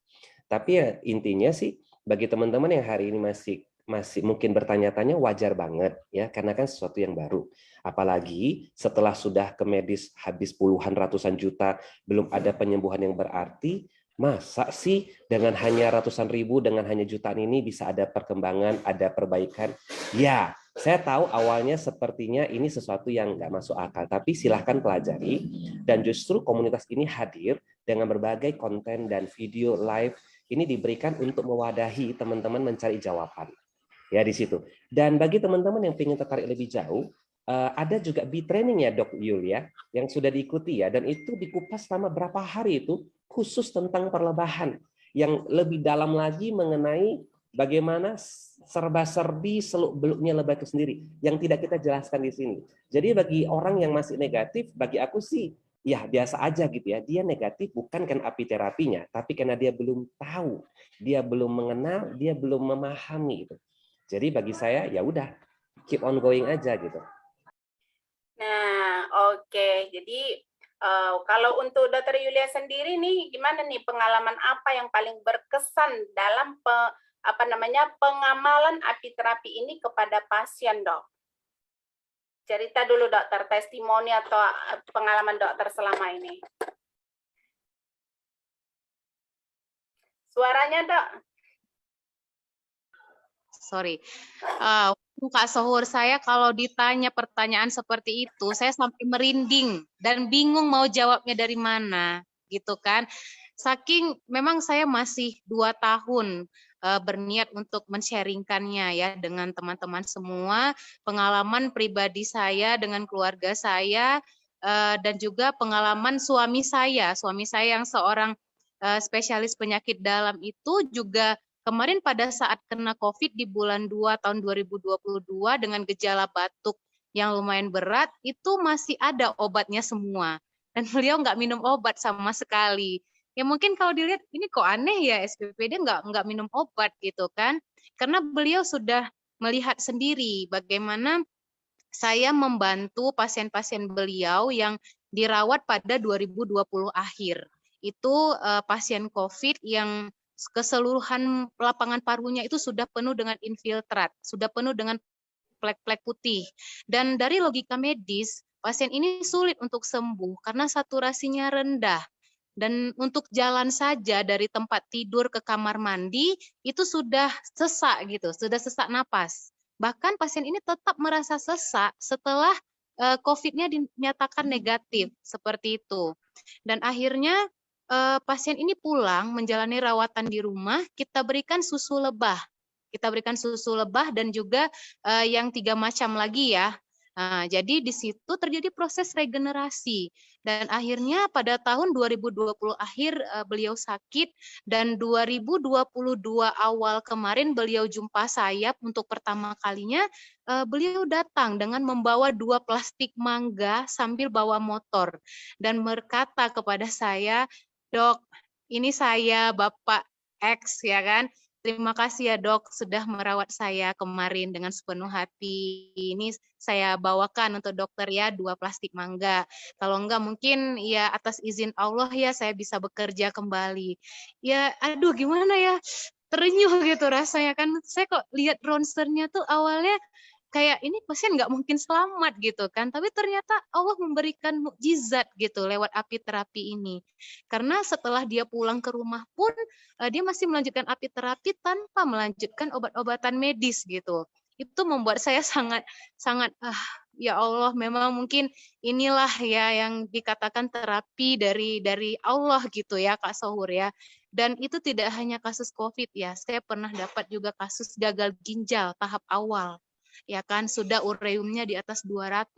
Tapi ya intinya sih bagi teman-teman yang hari ini masih mungkin bertanya-tanya, wajar banget ya, karena kan sesuatu yang baru. Apalagi setelah sudah ke medis habis puluhan ratusan juta belum ada penyembuhan yang berarti, masa sih dengan hanya ratusan ribu, dengan hanya jutaan ini bisa ada perkembangan, ada perbaikan? Ya, saya tahu awalnya sepertinya ini sesuatu yang nggak masuk akal, tapi silahkan pelajari, dan justru komunitas ini hadir dengan berbagai konten dan video live ini diberikan untuk mewadahi teman-teman mencari jawaban ya di situ. Dan bagi teman-teman yang ingin tertarik lebih jauh, ada juga B-training ya Dok Yul ya, yang sudah diikuti ya, dan itu dikupas selama berapa hari itu khusus tentang perlebahan yang lebih dalam lagi mengenai bagaimana serba-serbi seluk-beluknya lebah itu sendiri yang tidak kita jelaskan di sini. Jadi bagi orang yang masih negatif, bagi aku sih ya biasa aja gitu ya. Dia negatif bukan karena api terapinya, tapi karena dia belum tahu, dia belum mengenal, dia belum memahami itu. Jadi bagi saya ya udah keep on going aja gitu. Nah, oke. Jadi kalau untuk Dokter Yulia sendiri nih, gimana nih pengalaman apa yang paling berkesan dalam pengamalan api terapi ini kepada pasien, Dok? Cerita dulu dokter, testimoni atau pengalaman dokter selama ini. Suaranya, Dok. Sorry. Kak Sohur, saya kalau ditanya pertanyaan seperti itu, saya sampai merinding dan bingung mau jawabnya dari mana, gitu kan. Saking memang saya masih 2 tahun berniat untuk men-sharingkannya ya dengan teman-teman semua, pengalaman pribadi saya dengan keluarga saya, dan juga pengalaman suami saya yang seorang spesialis penyakit dalam itu juga kemarin pada saat kena COVID di bulan 2 tahun 2022 dengan gejala batuk yang lumayan berat, itu masih ada obatnya semua. Dan beliau nggak minum obat sama sekali. Ya mungkin kalau dilihat, ini kok aneh ya SPPD nggak minum obat gitu kan. Karena beliau sudah melihat sendiri bagaimana saya membantu pasien-pasien beliau yang dirawat pada 2020 akhir. Itu pasien COVID yang keseluruhan lapangan parunya itu sudah penuh dengan infiltrat, sudah penuh dengan plek-plek putih. Dan dari logika medis, pasien ini sulit untuk sembuh karena saturasinya rendah. Dan untuk jalan saja dari tempat tidur ke kamar mandi itu sudah sesak gitu, sudah sesak napas. Bahkan pasien ini tetap merasa sesak setelah COVID-nya dinyatakan negatif, seperti itu. Dan akhirnya pasien ini pulang menjalani rawatan di rumah, kita berikan susu lebah. Kita berikan susu lebah dan juga yang 3 macam lagi ya. Nah, jadi di situ terjadi proses regenerasi dan akhirnya pada tahun 2020 akhir beliau sakit dan 2022 awal kemarin beliau jumpa saya untuk pertama kalinya. Beliau datang dengan membawa 2 plastik mangga sambil bawa motor dan berkata kepada saya, "Dok, ini saya Bapak X ya kan. Terima kasih ya dok sudah merawat saya kemarin dengan sepenuh hati. Ini saya bawakan untuk dokter ya 2 plastik mangga. Kalau enggak mungkin ya atas izin Allah ya saya bisa bekerja kembali." Ya aduh gimana ya, terenyuh gitu rasanya kan. Saya kok lihat ronsennya tuh awalnya kayak ini pasien nggak mungkin selamat gitu kan. Tapi ternyata Allah memberikan mukjizat gitu lewat api terapi ini. Karena setelah dia pulang ke rumah pun dia masih melanjutkan api terapi tanpa melanjutkan obat-obatan medis gitu. Itu membuat saya sangat ya Allah memang mungkin inilah ya yang dikatakan terapi dari Allah gitu ya Kak Sohur ya. Dan itu tidak hanya kasus COVID ya, saya pernah dapat juga kasus gagal ginjal tahap awal. Ya kan sudah ureumnya di atas 200,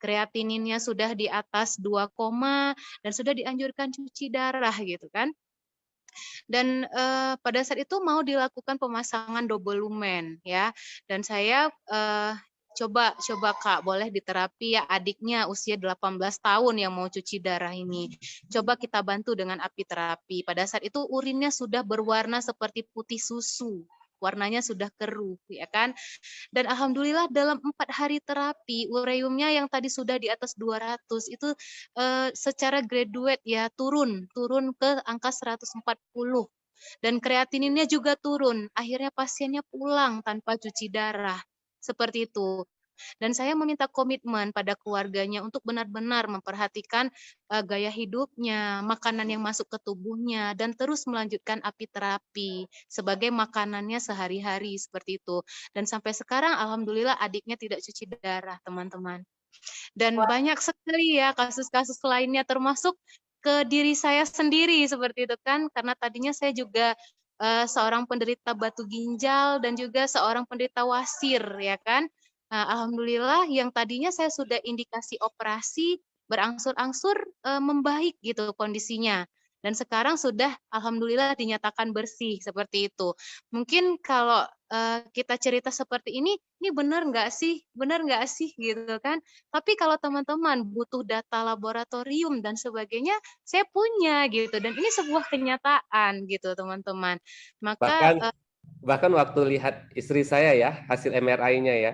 kreatininnya sudah di atas 2, dan sudah dianjurkan cuci darah gitu kan. Dan pada saat itu mau dilakukan pemasangan double lumen ya. Dan saya coba Kak, boleh diterapi ya adiknya usia 18 tahun yang mau cuci darah ini. Coba kita bantu dengan api terapi. Pada saat itu urinnya sudah berwarna seperti putih susu. Warnanya sudah keruh, ya kan? Dan alhamdulillah dalam 4 hari terapi, ureumnya yang tadi sudah di atas 200 itu secara graduate ya turun ke angka 140. Dan kreatininnya juga turun. Akhirnya pasiennya pulang tanpa cuci darah. Seperti itu. Dan saya meminta komitmen pada keluarganya untuk benar-benar memperhatikan gaya hidupnya, makanan yang masuk ke tubuhnya, dan terus melanjutkan api terapi sebagai makanannya sehari-hari seperti itu. Dan sampai sekarang alhamdulillah adiknya tidak cuci darah, teman-teman. Dan banyak sekali ya kasus-kasus lainnya termasuk ke diri saya sendiri seperti itu kan, karena tadinya saya juga seorang penderita batu ginjal dan juga seorang penderita wasir ya kan. Nah, alhamdulillah yang tadinya saya sudah indikasi operasi berangsur-angsur membaik gitu kondisinya. Dan sekarang sudah alhamdulillah dinyatakan bersih seperti itu. Mungkin kalau kita cerita seperti ini benar nggak sih? Benar nggak sih gitu kan? Tapi kalau teman-teman butuh data laboratorium dan sebagainya, saya punya gitu. Dan ini sebuah kenyataan gitu teman-teman. Maka Bahkan waktu lihat istri saya ya, hasil MRI-nya ya.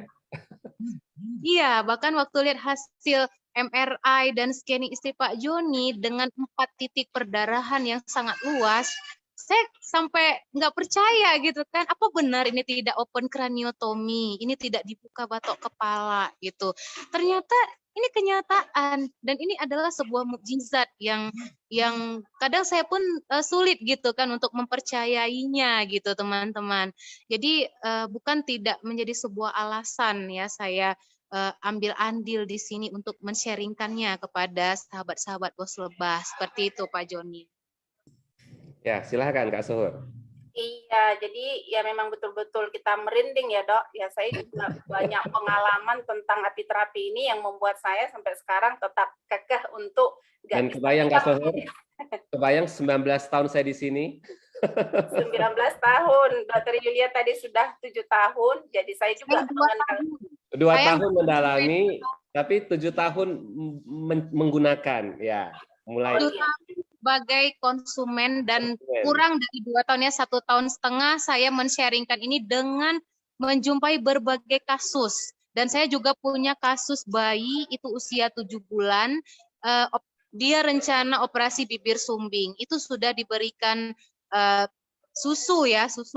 Iya, bahkan waktu lihat hasil MRI dan scanning istri Pak Joni dengan 4 titik perdarahan yang sangat luas, saya sampai nggak percaya gitu kan, apa benar ini tidak open craniotomy, ini tidak dibuka batok kepala gitu. Ternyata ini kenyataan dan ini adalah sebuah mukjizat yang kadang saya pun sulit gitu kan untuk mempercayainya gitu teman-teman. Jadi bukan tidak menjadi sebuah alasan ya saya ambil andil di sini untuk men-sharingkannya kepada sahabat-sahabat Bos Lebah. Seperti itu Pak Joni. Ya, silakan Kak Suhur. Iya, jadi ya memang betul-betul kita merinding ya dok. Ya saya juga banyak pengalaman tentang api terapi ini yang membuat saya sampai sekarang tetap kekeh untuk dan kebayang Kak Suhur, kebayang 19 tahun saya di sini. 19 tahun, Dr. Yulia tadi sudah 7 tahun, jadi saya juga 2 tahun mendalami, tapi 7 tahun menggunakan ya. Mulai 7 tahun sebagai konsumen dan kurang dari 2 tahun ya 1,5 tahun saya men-sharingkan ini dengan menjumpai berbagai kasus. Dan saya juga punya kasus bayi itu usia 7 bulan, dia rencana operasi bibir sumbing. Itu sudah diberikan susu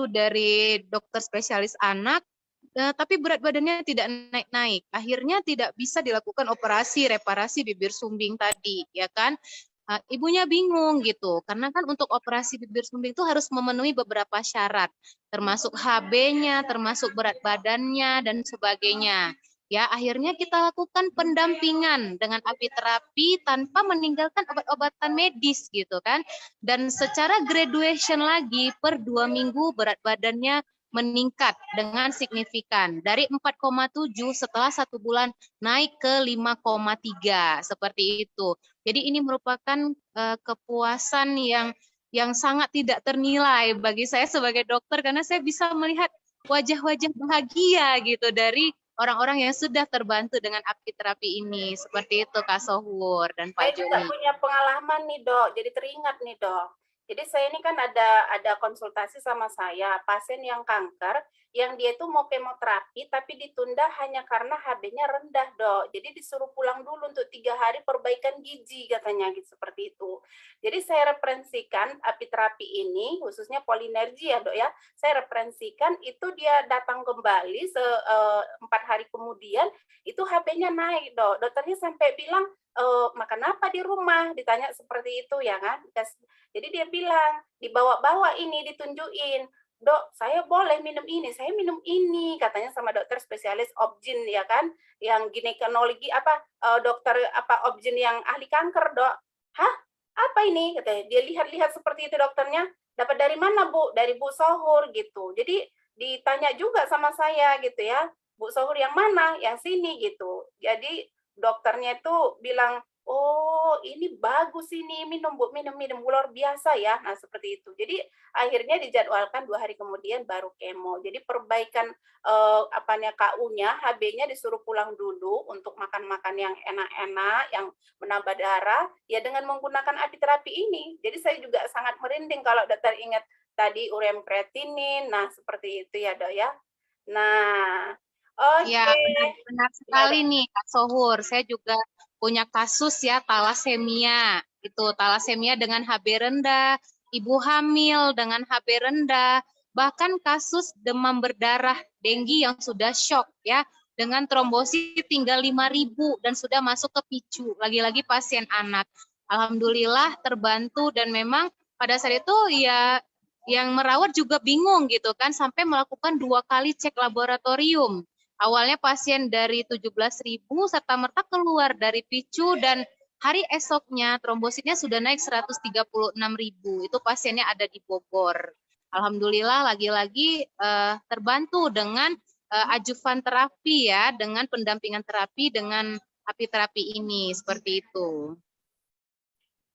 dari dokter spesialis anak, tapi berat badannya tidak naik-naik. Akhirnya tidak bisa dilakukan operasi reparasi bibir sumbing tadi, ya kan? Ibunya bingung gitu, karena kan untuk operasi bibir sumbing itu harus memenuhi beberapa syarat, termasuk HB-nya, termasuk berat badannya dan sebagainya. Ya, akhirnya kita lakukan pendampingan dengan api terapi tanpa meninggalkan obat-obatan medis gitu kan. Dan secara graduation lagi per 2 minggu berat badannya meningkat dengan signifikan. Dari 4,7 setelah 1 bulan naik ke 5,3 seperti itu. Jadi ini merupakan kepuasan yang sangat tidak ternilai bagi saya sebagai dokter karena saya bisa melihat wajah-wajah bahagia gitu dari orang-orang yang sudah terbantu dengan apiterapi ini. Seperti itu Kak Sohur dan Saya Pak juga Joni. punya pengalaman nih dok, jadi teringat nih dok. Jadi saya ini kan ada konsultasi sama saya, pasien yang kanker, yang dia itu mau kemoterapi tapi ditunda hanya karena HB-nya rendah dok. Jadi disuruh pulang dulu untuk 3 hari perbaikan gizi katanya gitu seperti itu. Jadi saya referensikan apiterapi ini, khususnya polinergi ya dok ya. Saya referensikan itu dia datang kembali 4 hari kemudian itu HB-nya naik dok. Dokternya sampai bilang makan apa di rumah? Ditanya seperti itu ya kan. Jadi dia bilang, dibawa-bawa ini, ditunjukin. Dok, saya boleh minum ini, saya minum ini, katanya sama dokter spesialis obgyn ya kan, yang ginekologi dokter obgyn yang ahli kanker, dok. Hah? Apa ini? Katanya. Dia lihat-lihat seperti itu dokternya. Dapat dari mana, Bu? Dari Bu Sohur gitu. Jadi ditanya juga sama saya gitu ya. Bu Sohur yang mana? Yang sini gitu. Jadi dokternya itu bilang, oh ini bagus ini, minum Bu, minum luar biasa ya. Nah seperti itu. Jadi akhirnya dijadwalkan 2 hari kemudian baru kemo. Jadi perbaikan KU-nya, HB-nya disuruh pulang dulu untuk makan-makan yang enak-enak, yang menambah darah, ya dengan menggunakan apiterapi ini. Jadi saya juga sangat merinding kalau dokter ingat tadi ureum kreatinin. Nah seperti itu ya dok ya. Nah, oke. Ya, benar sekali nih Kak Sohur. Saya juga punya kasus ya talasemia. Itu talasemia dengan HB rendah, ibu hamil dengan HB rendah, bahkan kasus demam berdarah denggi yang sudah shock ya, dengan trombosit tinggal 5.000 dan sudah masuk ke PICU. Lagi-lagi pasien anak. Alhamdulillah terbantu dan memang pada saat itu ya yang merawat juga bingung gitu kan, sampai melakukan 2 kali cek laboratorium. Awalnya pasien dari 17.000 serta merta keluar dari PICU dan hari esoknya trombositnya sudah naik 136.000. Itu pasiennya ada di Bogor. Alhamdulillah lagi-lagi terbantu dengan ajuvan terapi ya, dengan pendampingan terapi dengan apiterapi ini seperti itu.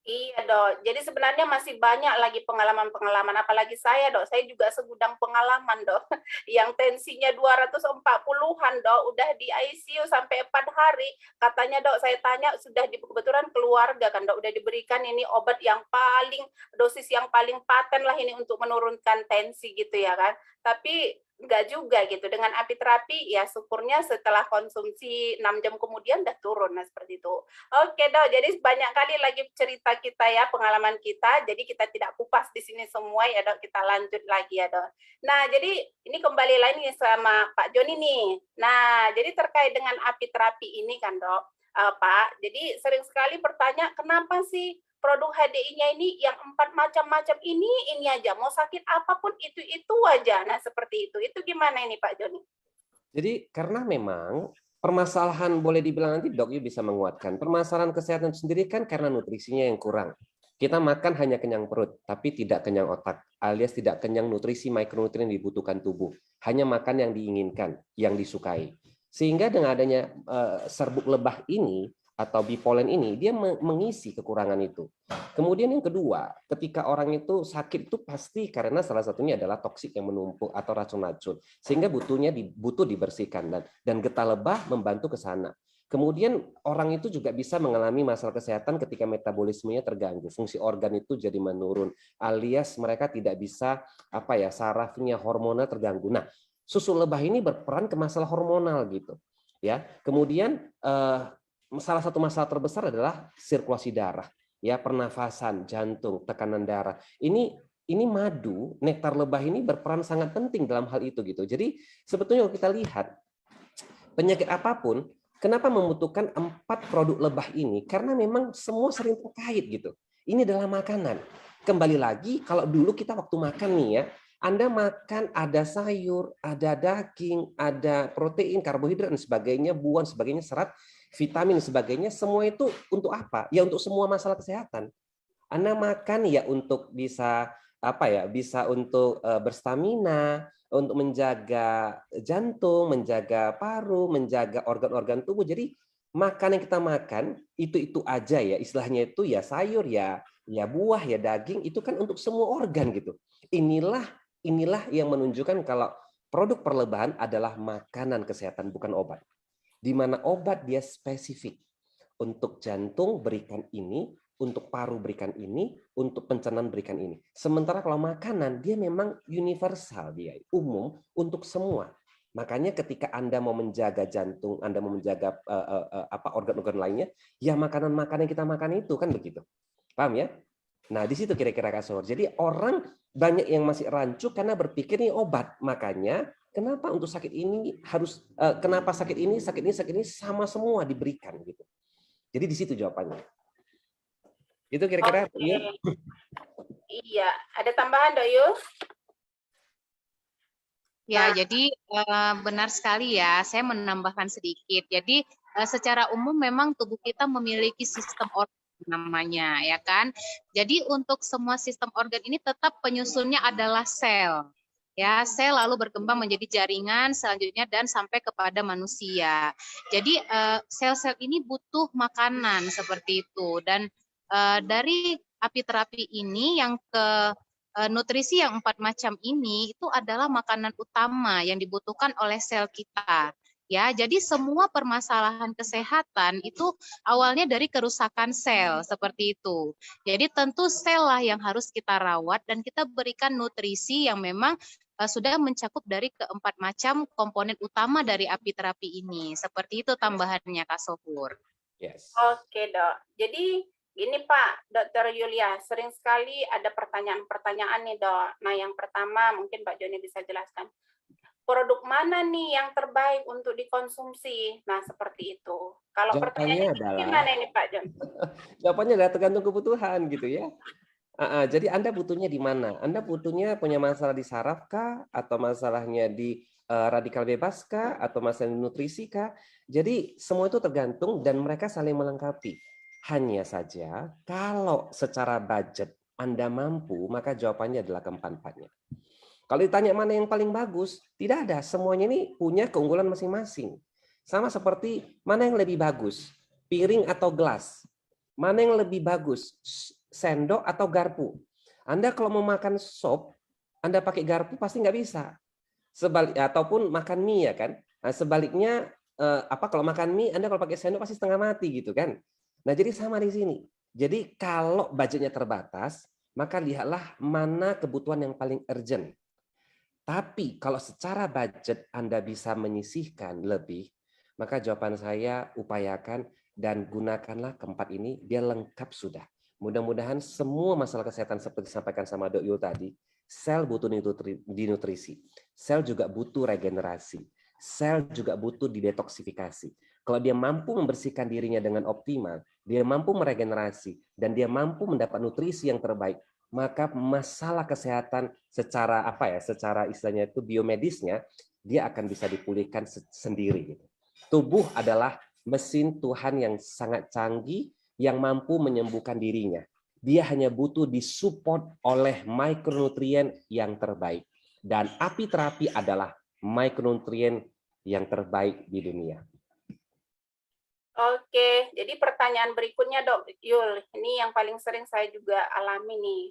Iya dok, jadi sebenarnya masih banyak lagi pengalaman-pengalaman, apalagi saya dok, saya juga segudang pengalaman dok, yang tensinya 240-an dok, udah di ICU sampai 4 hari, katanya dok, saya tanya sudah kebetulan keluarga kan dok, udah diberikan ini obat yang paling, dosis yang paling paten lah ini untuk menurunkan tensi gitu ya kan, tapi enggak juga gitu, dengan apiterapi ya syukurnya setelah konsumsi 6 jam kemudian udah turun, nah seperti itu. Oke dok, jadi banyak kali lagi cerita kita ya, pengalaman kita, jadi kita tidak kupas di sini semua ya dok, kita lanjut lagi ya dok. Nah jadi ini kembali lagi sama Pak Joni nih, nah jadi terkait dengan apiterapi ini kan dok, Pak, jadi sering sekali bertanya kenapa sih produk HDI-nya ini yang 4 macam-macam ini aja, mau sakit apapun itu aja, nah seperti itu gimana ini Pak Joni? Jadi karena memang permasalahan boleh dibilang nanti dok bisa menguatkan. Permasalahan kesehatan sendiri kan karena nutrisinya yang kurang. Kita makan hanya kenyang perut, tapi tidak kenyang otak, alias tidak kenyang nutrisi mikronutrien yang dibutuhkan tubuh. Hanya makan yang diinginkan, yang disukai. Sehingga dengan adanya serbuk lebah ini atau bipolen ini, dia mengisi kekurangan itu. Kemudian yang kedua, ketika orang itu sakit itu pasti karena salah satunya adalah toksik yang menumpuk atau racun-racun, sehingga butuh dibersihkan dan getah lebah membantu ke sana. Kemudian orang itu juga bisa mengalami masalah kesehatan ketika metabolismenya terganggu, fungsi organ itu jadi menurun, alias mereka tidak bisa sarafnya hormonal terganggu. Nah, susu lebah ini berperan ke masalah hormonal gitu, ya. Kemudian salah satu masalah terbesar adalah sirkulasi darah, ya, pernafasan, jantung, tekanan darah. Ini madu, nektar lebah ini berperan sangat penting dalam hal itu gitu. Jadi sebetulnya kalau kita lihat penyakit apapun, kenapa membutuhkan 4 produk lebah ini? Karena memang semua sering terkait gitu. Ini adalah makanan. Kembali lagi kalau dulu kita waktu makan nih ya, Anda makan ada sayur, ada daging, ada protein, karbohidrat dan sebagainya, buah, sebagainya, serat, vitamin dan sebagainya, semua itu untuk apa? Ya untuk semua masalah kesehatan. Anda makan ya untuk bisa apa ya, bisa untuk berstamina, untuk menjaga jantung, menjaga paru, menjaga organ-organ tubuh. Jadi makan yang kita makan itu aja ya, istilahnya itu ya sayur ya buah ya daging, itu kan untuk semua organ gitu. Inilah yang menunjukkan kalau produk perlebahan adalah makanan kesehatan, bukan obat. Di mana obat dia spesifik. Untuk jantung berikan ini, untuk paru berikan ini, untuk pencernaan berikan ini. Sementara kalau makanan dia memang universal, dia umum untuk semua. Makanya ketika Anda mau menjaga jantung, Anda mau menjaga organ-organ lainnya, ya makanan-makanan yang kita makan itu kan begitu. Paham ya? Nah, di situ kira-kira Kak Sohor. Jadi orang banyak yang masih rancu karena berpikir ini obat. Makanya kenapa untuk sakit ini harus kenapa sakit ini sama semua diberikan gitu. Jadi di situ jawabannya. Itu kira-kira. Iya, ada tambahan Dok Yul? Ya, jadi benar sekali ya. Saya menambahkan sedikit. Jadi secara umum memang tubuh kita memiliki sistem organ namanya, ya kan? Jadi untuk semua sistem organ ini tetap penyusunnya adalah sel. Ya, sel lalu berkembang menjadi jaringan selanjutnya dan sampai kepada manusia. Jadi sel-sel ini butuh makanan seperti itu. Dan dari apiterapi ini yang nutrisi yang 4 macam ini itu adalah makanan utama yang dibutuhkan oleh sel kita. Ya, jadi semua permasalahan kesehatan itu awalnya dari kerusakan sel seperti itu. Jadi tentu sel lah yang harus kita rawat dan kita berikan nutrisi yang memang sudah mencakup dari keempat macam komponen utama dari apiterapi ini. Seperti itu tambahannya Kak Sohur. Yes. Oke Dok. Jadi gini Pak, Dr. Yulia, sering sekali ada pertanyaan-pertanyaan nih Dok. Nah yang pertama mungkin Pak Joni bisa jelaskan. Produk mana nih yang terbaik untuk dikonsumsi? Nah, seperti itu. Kalau pertanyaannya gimana ini Pak Jon? Jawabannya adalah tergantung kebutuhan gitu ya. Jadi Anda butuhnya di mana? Anda butuhnya punya masalah di saraf kah? Atau masalahnya di radikal bebas kah? Atau masalah di nutrisi kah? Jadi semua itu tergantung dan mereka saling melengkapi. Hanya saja kalau secara budget Anda mampu, maka jawabannya adalah keempat-empatnya. Kalau ditanya mana yang paling bagus, tidak ada. Semuanya ini punya keunggulan masing-masing. Sama seperti mana yang lebih bagus, piring atau gelas. Mana yang lebih bagus, sendok atau garpu. Anda kalau mau makan sop, Anda pakai garpu pasti nggak bisa. Ataupun makan mie ya kan. Nah, sebaliknya kalau makan mie, Anda kalau pakai sendok pasti setengah mati gitu kan. Nah jadi sama di sini. Jadi kalau budgetnya terbatas, maka lihatlah mana kebutuhan yang paling urgent. Tapi kalau secara budget Anda bisa menyisihkan lebih, maka jawaban saya upayakan dan gunakanlah keempat ini, dia lengkap sudah. Mudah-mudahan semua masalah kesehatan seperti disampaikan sama Dok Yul tadi, sel butuh dinutrisi, sel juga butuh regenerasi, sel juga butuh didetoksifikasi. Kalau dia mampu membersihkan dirinya dengan optimal, dia mampu meregenerasi, dan dia mampu mendapat nutrisi yang terbaik, maka masalah kesehatan secara secara istilahnya itu biomedisnya dia akan bisa dipulihkan sendiri. Tubuh adalah mesin Tuhan yang sangat canggih yang mampu menyembuhkan dirinya. Dia hanya butuh disupport oleh mikronutrien yang terbaik. Dan apiterapi adalah mikronutrien yang terbaik di dunia. Oke, jadi pertanyaan berikutnya Dok Yul, ini yang paling sering saya juga alami nih.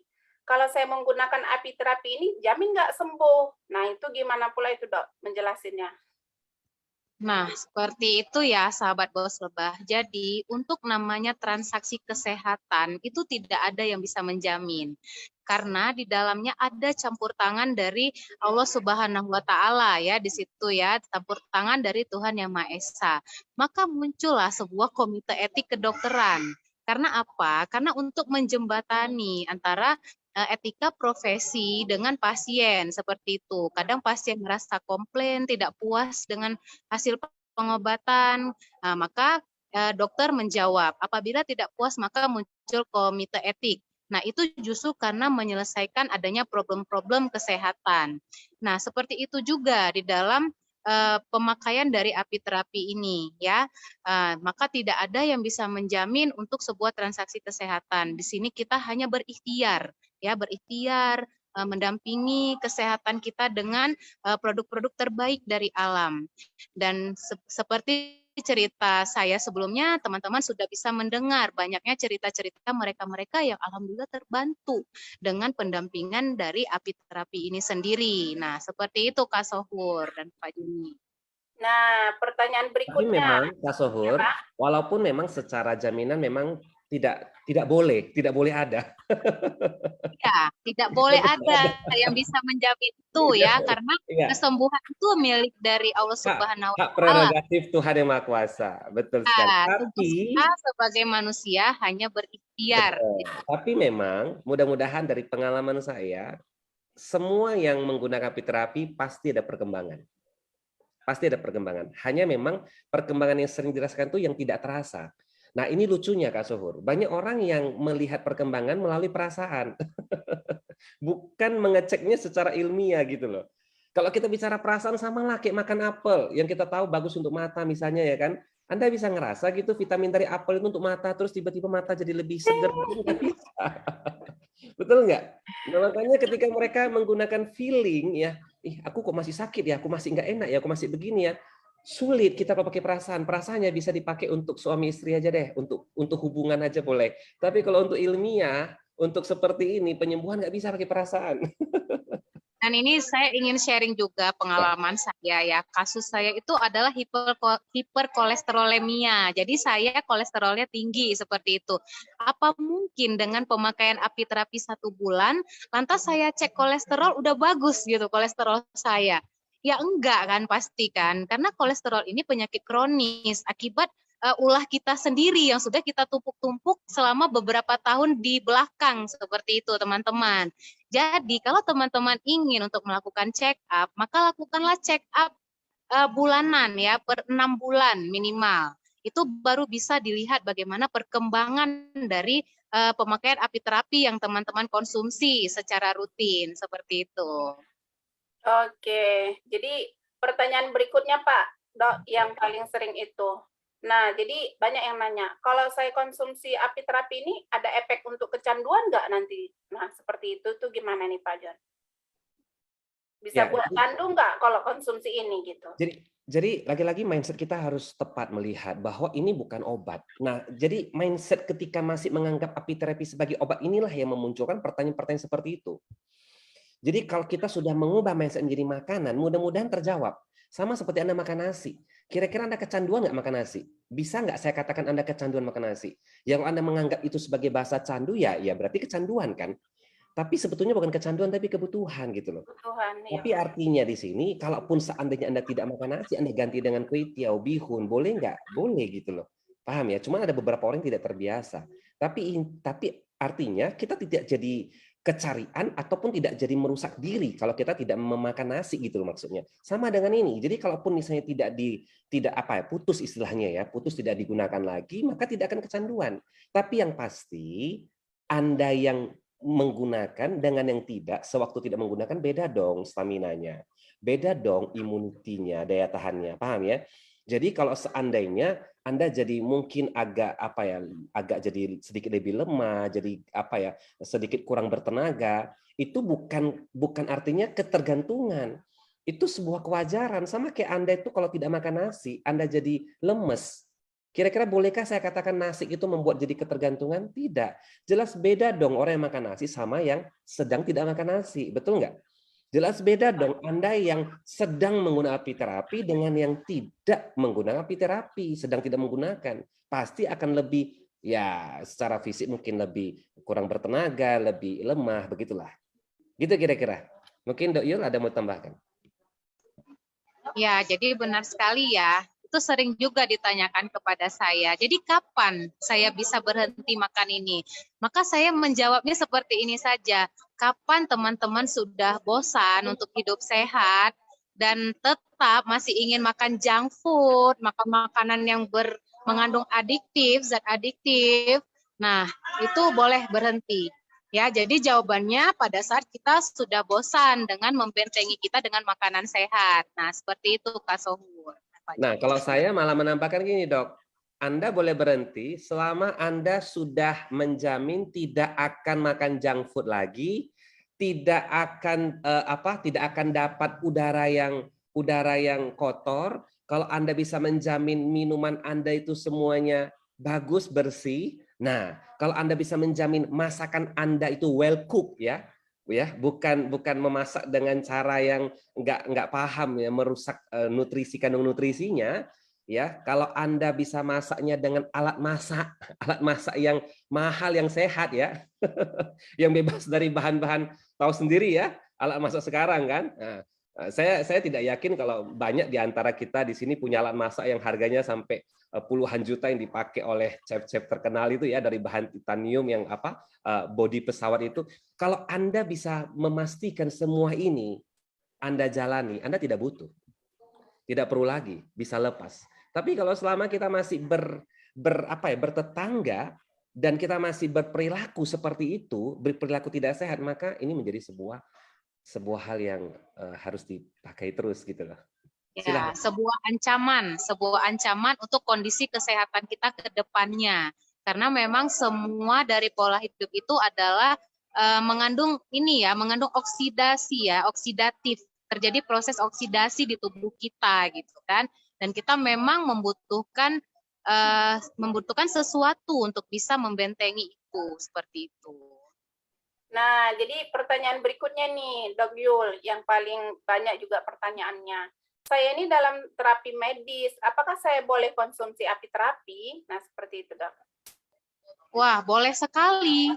Kalau saya menggunakan apiterapi ini, jamin nggak sembuh. Nah, itu gimana pula itu, Dok, menjelasinnya? Nah, seperti itu ya, sahabat Bos Lebah. Jadi, untuk namanya transaksi kesehatan, itu tidak ada yang bisa menjamin. Karena di dalamnya ada campur tangan dari Allah Subhanahu wa Ta'ala ya, di situ ya, campur tangan dari Tuhan Yang Maha Esa. Maka muncullah sebuah komite etik kedokteran. Karena apa? Karena untuk menjembatani antara etika profesi dengan pasien seperti itu. Kadang pasien merasa komplain, tidak puas dengan hasil pengobatan, maka dokter menjawab. Apabila tidak puas, maka muncul komite etik. Nah, itu justru karena menyelesaikan adanya problem-problem kesehatan. Nah, seperti itu juga di dalam pemakaian dari apiterapi ini ya, maka tidak ada yang bisa menjamin untuk sebuah transaksi kesehatan. Di sini kita hanya berikhtiar ya, berikhtiar mendampingi kesehatan kita dengan produk-produk terbaik dari alam. Dan seperti cerita saya sebelumnya, teman-teman sudah bisa mendengar banyaknya cerita-cerita mereka-mereka yang alhamdulillah terbantu dengan pendampingan dari apiterapi ini sendiri. Nah, seperti itu Kak Sohur dan Pak Juni. Nah, pertanyaan Tapi berikutnya. memang Kak Ya, Sohur, Pak? walaupun memang secara jaminan memang tidak boleh ada. Ya, tidak boleh ada yang bisa menjamin itu ya, karena Iya, kesembuhan itu milik dari Allah Subhanahu wa hak Ta'ala. prerogatif Tuhan Yang Maha Kuasa, betul sekali. Nah, tugas Tapi kita sebagai manusia hanya berikhtiar. betul. Tapi memang mudah-mudahan dari pengalaman saya, semua yang menggunakan apiterapi pasti ada perkembangan. Pasti ada perkembangan. Hanya memang perkembangan yang sering dirasakan itu yang tidak terasa. Nah, ini lucunya Kak Sohur. Banyak orang yang melihat perkembangan melalui perasaan. Bukan mengeceknya secara ilmiah gitu loh. Kalau kita bicara perasaan sama lah kayak makan apel yang kita tahu bagus untuk mata misalnya ya kan. Anda bisa ngerasa gitu vitamin dari apel itu untuk mata terus tiba-tiba mata jadi lebih segar gitu nggak bisa. Betul nggak? Nah, makanya ketika mereka menggunakan feeling ya, aku kok masih sakit ya, aku masih nggak enak ya, aku masih begini ya. Sulit kita kalau pakai perasaan. Perasaannya bisa dipakai untuk suami istri aja deh, untuk hubungan aja boleh. Tapi kalau untuk ilmiah, untuk seperti ini penyembuhan nggak bisa pakai perasaan. Dan ini saya ingin sharing juga pengalaman saya ya. Kasus saya itu adalah hiperkolesterolemia. Jadi saya kolesterolnya tinggi seperti itu. Apa mungkin dengan pemakaian apiterapi 1 bulan, lantas saya cek kolesterol udah bagus gitu kolesterol saya? Ya enggak kan pasti kan. Karena kolesterol ini penyakit kronis akibat ulah kita sendiri yang sudah kita tumpuk-tumpuk selama beberapa tahun di belakang seperti itu teman-teman. Jadi kalau teman-teman ingin untuk melakukan check up, maka lakukanlah check up bulanan ya, per 6 bulan minimal. Itu baru bisa dilihat bagaimana perkembangan dari pemakaian apiterapi yang teman-teman konsumsi secara rutin seperti itu. Oke, jadi pertanyaan berikutnya Pak, Dok, yang paling sering itu. Nah, jadi banyak yang nanya, kalau saya konsumsi apiterapi ini ada efek untuk kecanduan nggak nanti? Nah, seperti itu tuh gimana nih Pak John? Bisa Ya, buat candu nggak kalau konsumsi ini gitu? jadi lagi-lagi mindset kita harus tepat melihat bahwa ini bukan obat. Nah, jadi mindset ketika masih menganggap apiterapi sebagai obat inilah yang memunculkan pertanyaan-pertanyaan seperti itu. Jadi kalau kita sudah mengubah mindset menjadi makanan, mudah-mudahan terjawab. Sama seperti Anda makan nasi. Kira-kira Anda kecanduan nggak makan nasi? Bisa nggak saya katakan Anda kecanduan makan nasi? Ya kalau Anda menganggap itu sebagai bahasa candu, ya berarti kecanduan kan? Tapi sebetulnya bukan kecanduan, tapi kebutuhan gitu loh. Kebutuhan, ya. Tapi artinya di sini, kalaupun seandainya Anda tidak makan nasi, Anda ganti dengan kue tiaw, bihun, boleh nggak? Boleh gitu loh. Paham ya? Cuma ada beberapa orang yang tidak terbiasa. Tapi artinya kita tidak jadi kecarian ataupun tidak jadi merusak diri kalau kita tidak memakan nasi gitu loh maksudnya. Sama dengan ini. Jadi kalaupun misalnya putus istilahnya ya, putus tidak digunakan lagi, maka tidak akan kecanduan. Tapi yang pasti Anda yang menggunakan dengan yang tidak, sewaktu tidak menggunakan beda dong staminanya. Beda dong imunitinya, daya tahannya. Paham ya? Jadi kalau seandainya Anda jadi mungkin agak jadi sedikit lebih lemah, jadi sedikit kurang bertenaga, itu bukan artinya ketergantungan. Itu sebuah kewajaran. Sama kayak Anda itu kalau tidak makan nasi, Anda jadi lemes. Kira-kira bolehkah saya katakan nasi itu membuat jadi ketergantungan? Tidak. Jelas beda dong orang yang makan nasi sama yang sedang tidak makan nasi. Betul nggak? Jelas beda dong Anda yang sedang menggunakan apiterapi dengan yang tidak menggunakan apiterapi, sedang tidak menggunakan. Pasti akan lebih, ya secara fisik mungkin lebih kurang bertenaga, lebih lemah, begitulah. Gitu kira-kira. Mungkin Dok Yul ada mau tambahkan? Ya, jadi benar sekali ya. Itu sering juga ditanyakan kepada saya. Jadi kapan saya bisa berhenti makan ini? Maka saya menjawabnya seperti ini saja. Kapan teman-teman sudah bosan untuk hidup sehat dan tetap masih ingin makan junk food, makan makanan yang mengandung zat adiktif. Nah, itu boleh berhenti. Ya, jadi jawabannya pada saat kita sudah bosan dengan membentengi kita dengan makanan sehat. Nah, seperti itu Kak Sohur. Nah, kalau saya malah menambahkan gini, Dok. Anda boleh berhenti selama Anda sudah menjamin tidak akan makan junk food lagi tidak akan tidak akan dapat udara yang kotor. Kalau Anda bisa menjamin minuman Anda itu semuanya bagus, bersih. Nah, kalau Anda bisa menjamin masakan Anda itu well cooked ya, bukan memasak dengan cara yang nggak paham ya, merusak nutrisi, kandung nutrisinya. Ya, kalau Anda bisa masaknya dengan alat masak yang mahal, yang sehat ya, yang bebas dari bahan-bahan, tahu sendiri ya, alat masak sekarang kan. Nah, saya tidak yakin kalau banyak di antara kita di sini punya alat masak yang harganya sampai puluhan juta yang dipakai oleh chef-chef terkenal itu ya, dari bahan titanium yang bodi pesawat itu. Kalau Anda bisa memastikan semua ini Anda jalani, Anda tidak butuh. Tidak perlu lagi, bisa lepas. Tapi kalau selama kita masih bertetangga dan kita masih berperilaku seperti itu, berperilaku tidak sehat, maka ini menjadi sebuah hal yang harus dipakai terus gitu loh. Ya, sebuah ancaman untuk kondisi kesehatan kita ke depannya. Karena memang semua dari pola hidup itu adalah mengandung oksidasi ya, oksidatif. Terjadi proses oksidasi di tubuh kita gitu kan. Dan kita memang membutuhkan sesuatu untuk bisa membentengi itu, seperti itu. Nah, jadi pertanyaan berikutnya nih, Dok Yul, yang paling banyak juga pertanyaannya. Saya ini dalam terapi medis, apakah saya boleh konsumsi apiterapi? Nah, seperti itu, Dok. Wah, boleh sekali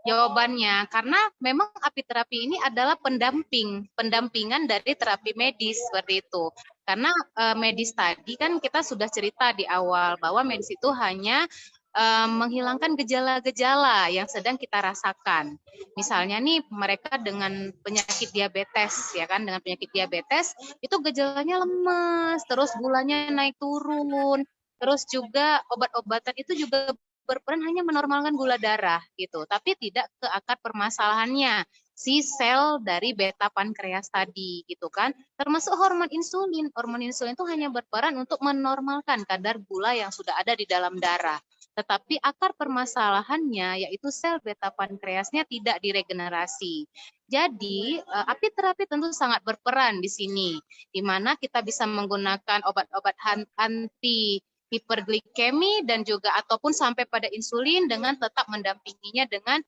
jawabannya, karena memang apiterapi ini adalah pendampingan dari terapi medis, seperti itu. Karena medis tadi kan kita sudah cerita di awal bahwa medis itu hanya menghilangkan gejala-gejala yang sedang kita rasakan. Misalnya nih mereka dengan penyakit diabetes, ya kan, dengan penyakit diabetes itu gejalanya lemas, terus gulanya naik turun, terus juga obat-obatan itu juga berperan hanya menormalkan gula darah gitu, tapi tidak ke akar permasalahannya, si sel dari beta pankreas tadi gitu kan. Termasuk hormon insulin. Hormon insulin itu hanya berperan untuk menormalkan kadar gula yang sudah ada di dalam darah. Tetapi akar permasalahannya yaitu sel beta pankreasnya tidak diregenerasi. Jadi, apiterapi tentu sangat berperan di sini, di mana kita bisa menggunakan obat-obat anti hiperglikemi dan juga ataupun sampai pada insulin dengan tetap mendampinginya dengan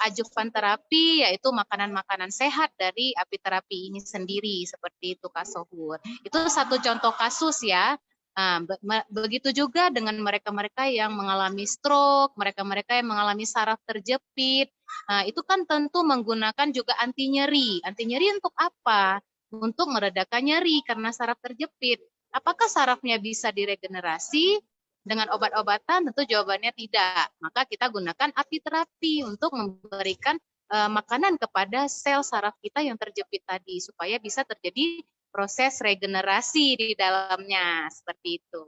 adjuvan terapi, yaitu makanan-makanan sehat dari apiterapi ini sendiri, seperti itu Kak Sohur. Itu satu contoh kasus ya. Nah, begitu juga dengan mereka-mereka yang mengalami stroke, mereka-mereka yang mengalami saraf terjepit. Nah, itu kan tentu menggunakan juga anti nyeri. Anti nyeri untuk apa? Untuk meredakan nyeri karena saraf terjepit. Apakah sarafnya bisa diregenerasi dengan obat-obatan? Tentu jawabannya tidak. Maka kita gunakan apiterapi untuk memberikan makanan kepada sel saraf kita yang terjepit tadi supaya bisa terjadi proses regenerasi di dalamnya, seperti itu.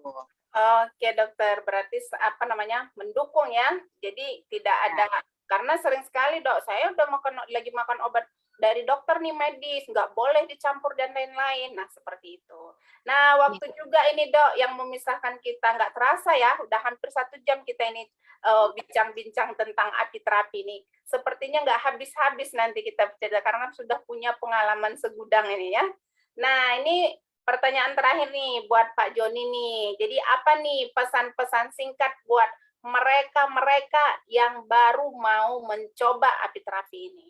Oke, dokter, berarti mendukung ya. Jadi tidak ada, karena sering sekali dok, saya udah lagi makan obat dari dokter nih medis, nggak boleh dicampur dan lain-lain. Nah, seperti itu. Nah, waktu juga ini dok yang memisahkan kita, nggak terasa ya, udah hampir 1 jam kita ini bincang-bincang tentang apiterapi ini. Sepertinya nggak habis-habis nanti kita bicara, karena sudah punya pengalaman segudang ini ya. Nah, ini pertanyaan terakhir nih buat Pak Joni nih. Jadi apa nih pesan-pesan singkat buat mereka-mereka yang baru mau mencoba apiterapi ini?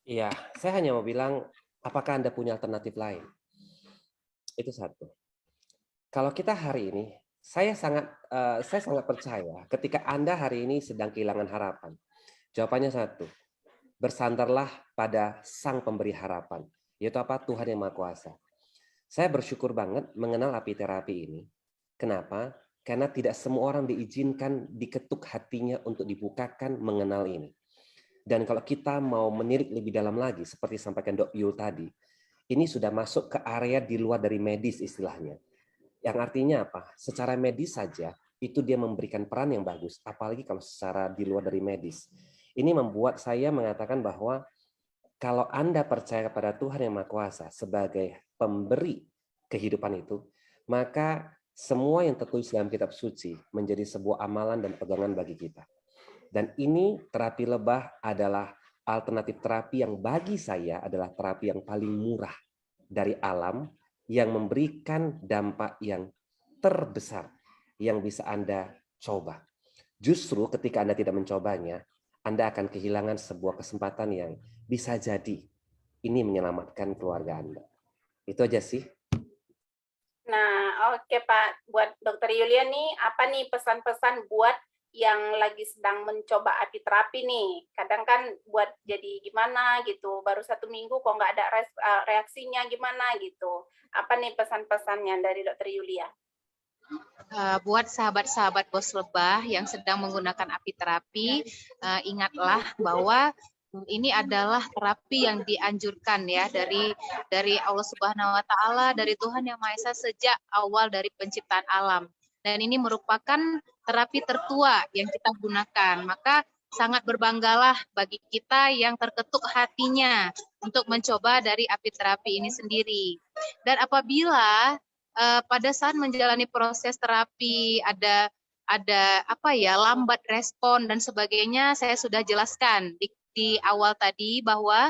Iya, saya hanya mau bilang, apakah Anda punya alternatif lain? Itu satu. Kalau kita hari ini, saya sangat percaya ketika Anda hari ini sedang kehilangan harapan. Jawabannya satu, bersandarlah pada Sang Pemberi Harapan, yaitu apa? Tuhan Yang Maha Kuasa. Saya bersyukur banget mengenal apiterapi ini. Kenapa? Karena tidak semua orang diizinkan, diketuk hatinya untuk dibukakan mengenal ini. Dan kalau kita mau menilik lebih dalam lagi, seperti sampaikan Dok Yul tadi, ini sudah masuk ke area di luar dari medis istilahnya. Yang artinya apa? Secara medis saja, itu dia memberikan peran yang bagus. Apalagi kalau secara di luar dari medis. Ini membuat saya mengatakan bahwa kalau Anda percaya kepada Tuhan Yang Maha Kuasa sebagai pemberi kehidupan itu, maka semua yang tertulis dalam kitab suci menjadi sebuah amalan dan pegangan bagi kita. Dan ini terapi lebah adalah alternatif terapi yang bagi saya adalah terapi yang paling murah dari alam, yang memberikan dampak yang terbesar yang bisa Anda coba. Justru ketika Anda tidak mencobanya, Anda akan kehilangan sebuah kesempatan yang bisa jadi ini menyelamatkan keluarga Anda. Itu aja sih. Nah, oke Pak, buat Dokter Yulia nih, apa nih pesan-pesan buat yang lagi sedang mencoba apiterapi nih? Kadang kan buat jadi gimana gitu, baru 1 minggu kok nggak ada reaksinya gimana gitu. Apa nih pesan-pesannya dari Dokter Yulia? Buat sahabat-sahabat bos lebah yang sedang menggunakan apiterapi, ingatlah bahwa ini adalah terapi yang dianjurkan ya dari Allah Subhanahu wa taala, dari Tuhan Yang Maha Esa sejak awal dari penciptaan alam. Dan ini merupakan terapi tertua yang kita gunakan. Maka sangat berbanggalah bagi kita yang terketuk hatinya untuk mencoba dari apiterapi ini sendiri. Dan apabila pada saat menjalani proses terapi ada apa ya, lambat respon dan sebagainya, saya sudah jelaskan di awal tadi bahwa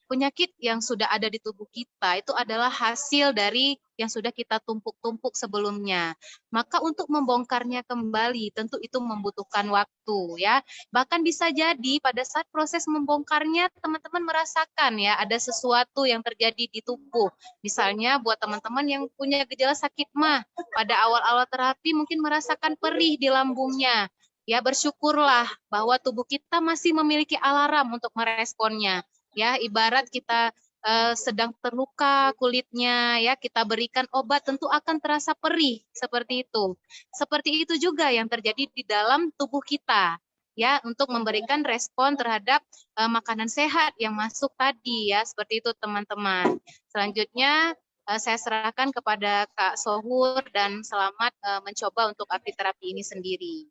penyakit yang sudah ada di tubuh kita itu adalah hasil dari yang sudah kita tumpuk-tumpuk sebelumnya. Maka untuk membongkarnya kembali tentu itu membutuhkan waktu ya. Bahkan bisa jadi pada saat proses membongkarnya teman-teman merasakan ya ada sesuatu yang terjadi di tubuh. Misalnya buat teman-teman yang punya gejala sakit mah, pada awal-awal terapi mungkin merasakan perih di lambungnya. Ya, bersyukurlah bahwa tubuh kita masih memiliki alarm untuk meresponnya. Ya, ibarat kita sedang terluka kulitnya, ya kita berikan obat tentu akan terasa perih seperti itu. Seperti itu juga yang terjadi di dalam tubuh kita, ya untuk memberikan respon terhadap makanan sehat yang masuk tadi, ya seperti itu teman-teman. Selanjutnya saya serahkan kepada Kak Sohur dan selamat mencoba untuk apiterapi ini sendiri.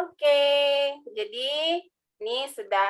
Oke, jadi ini sudah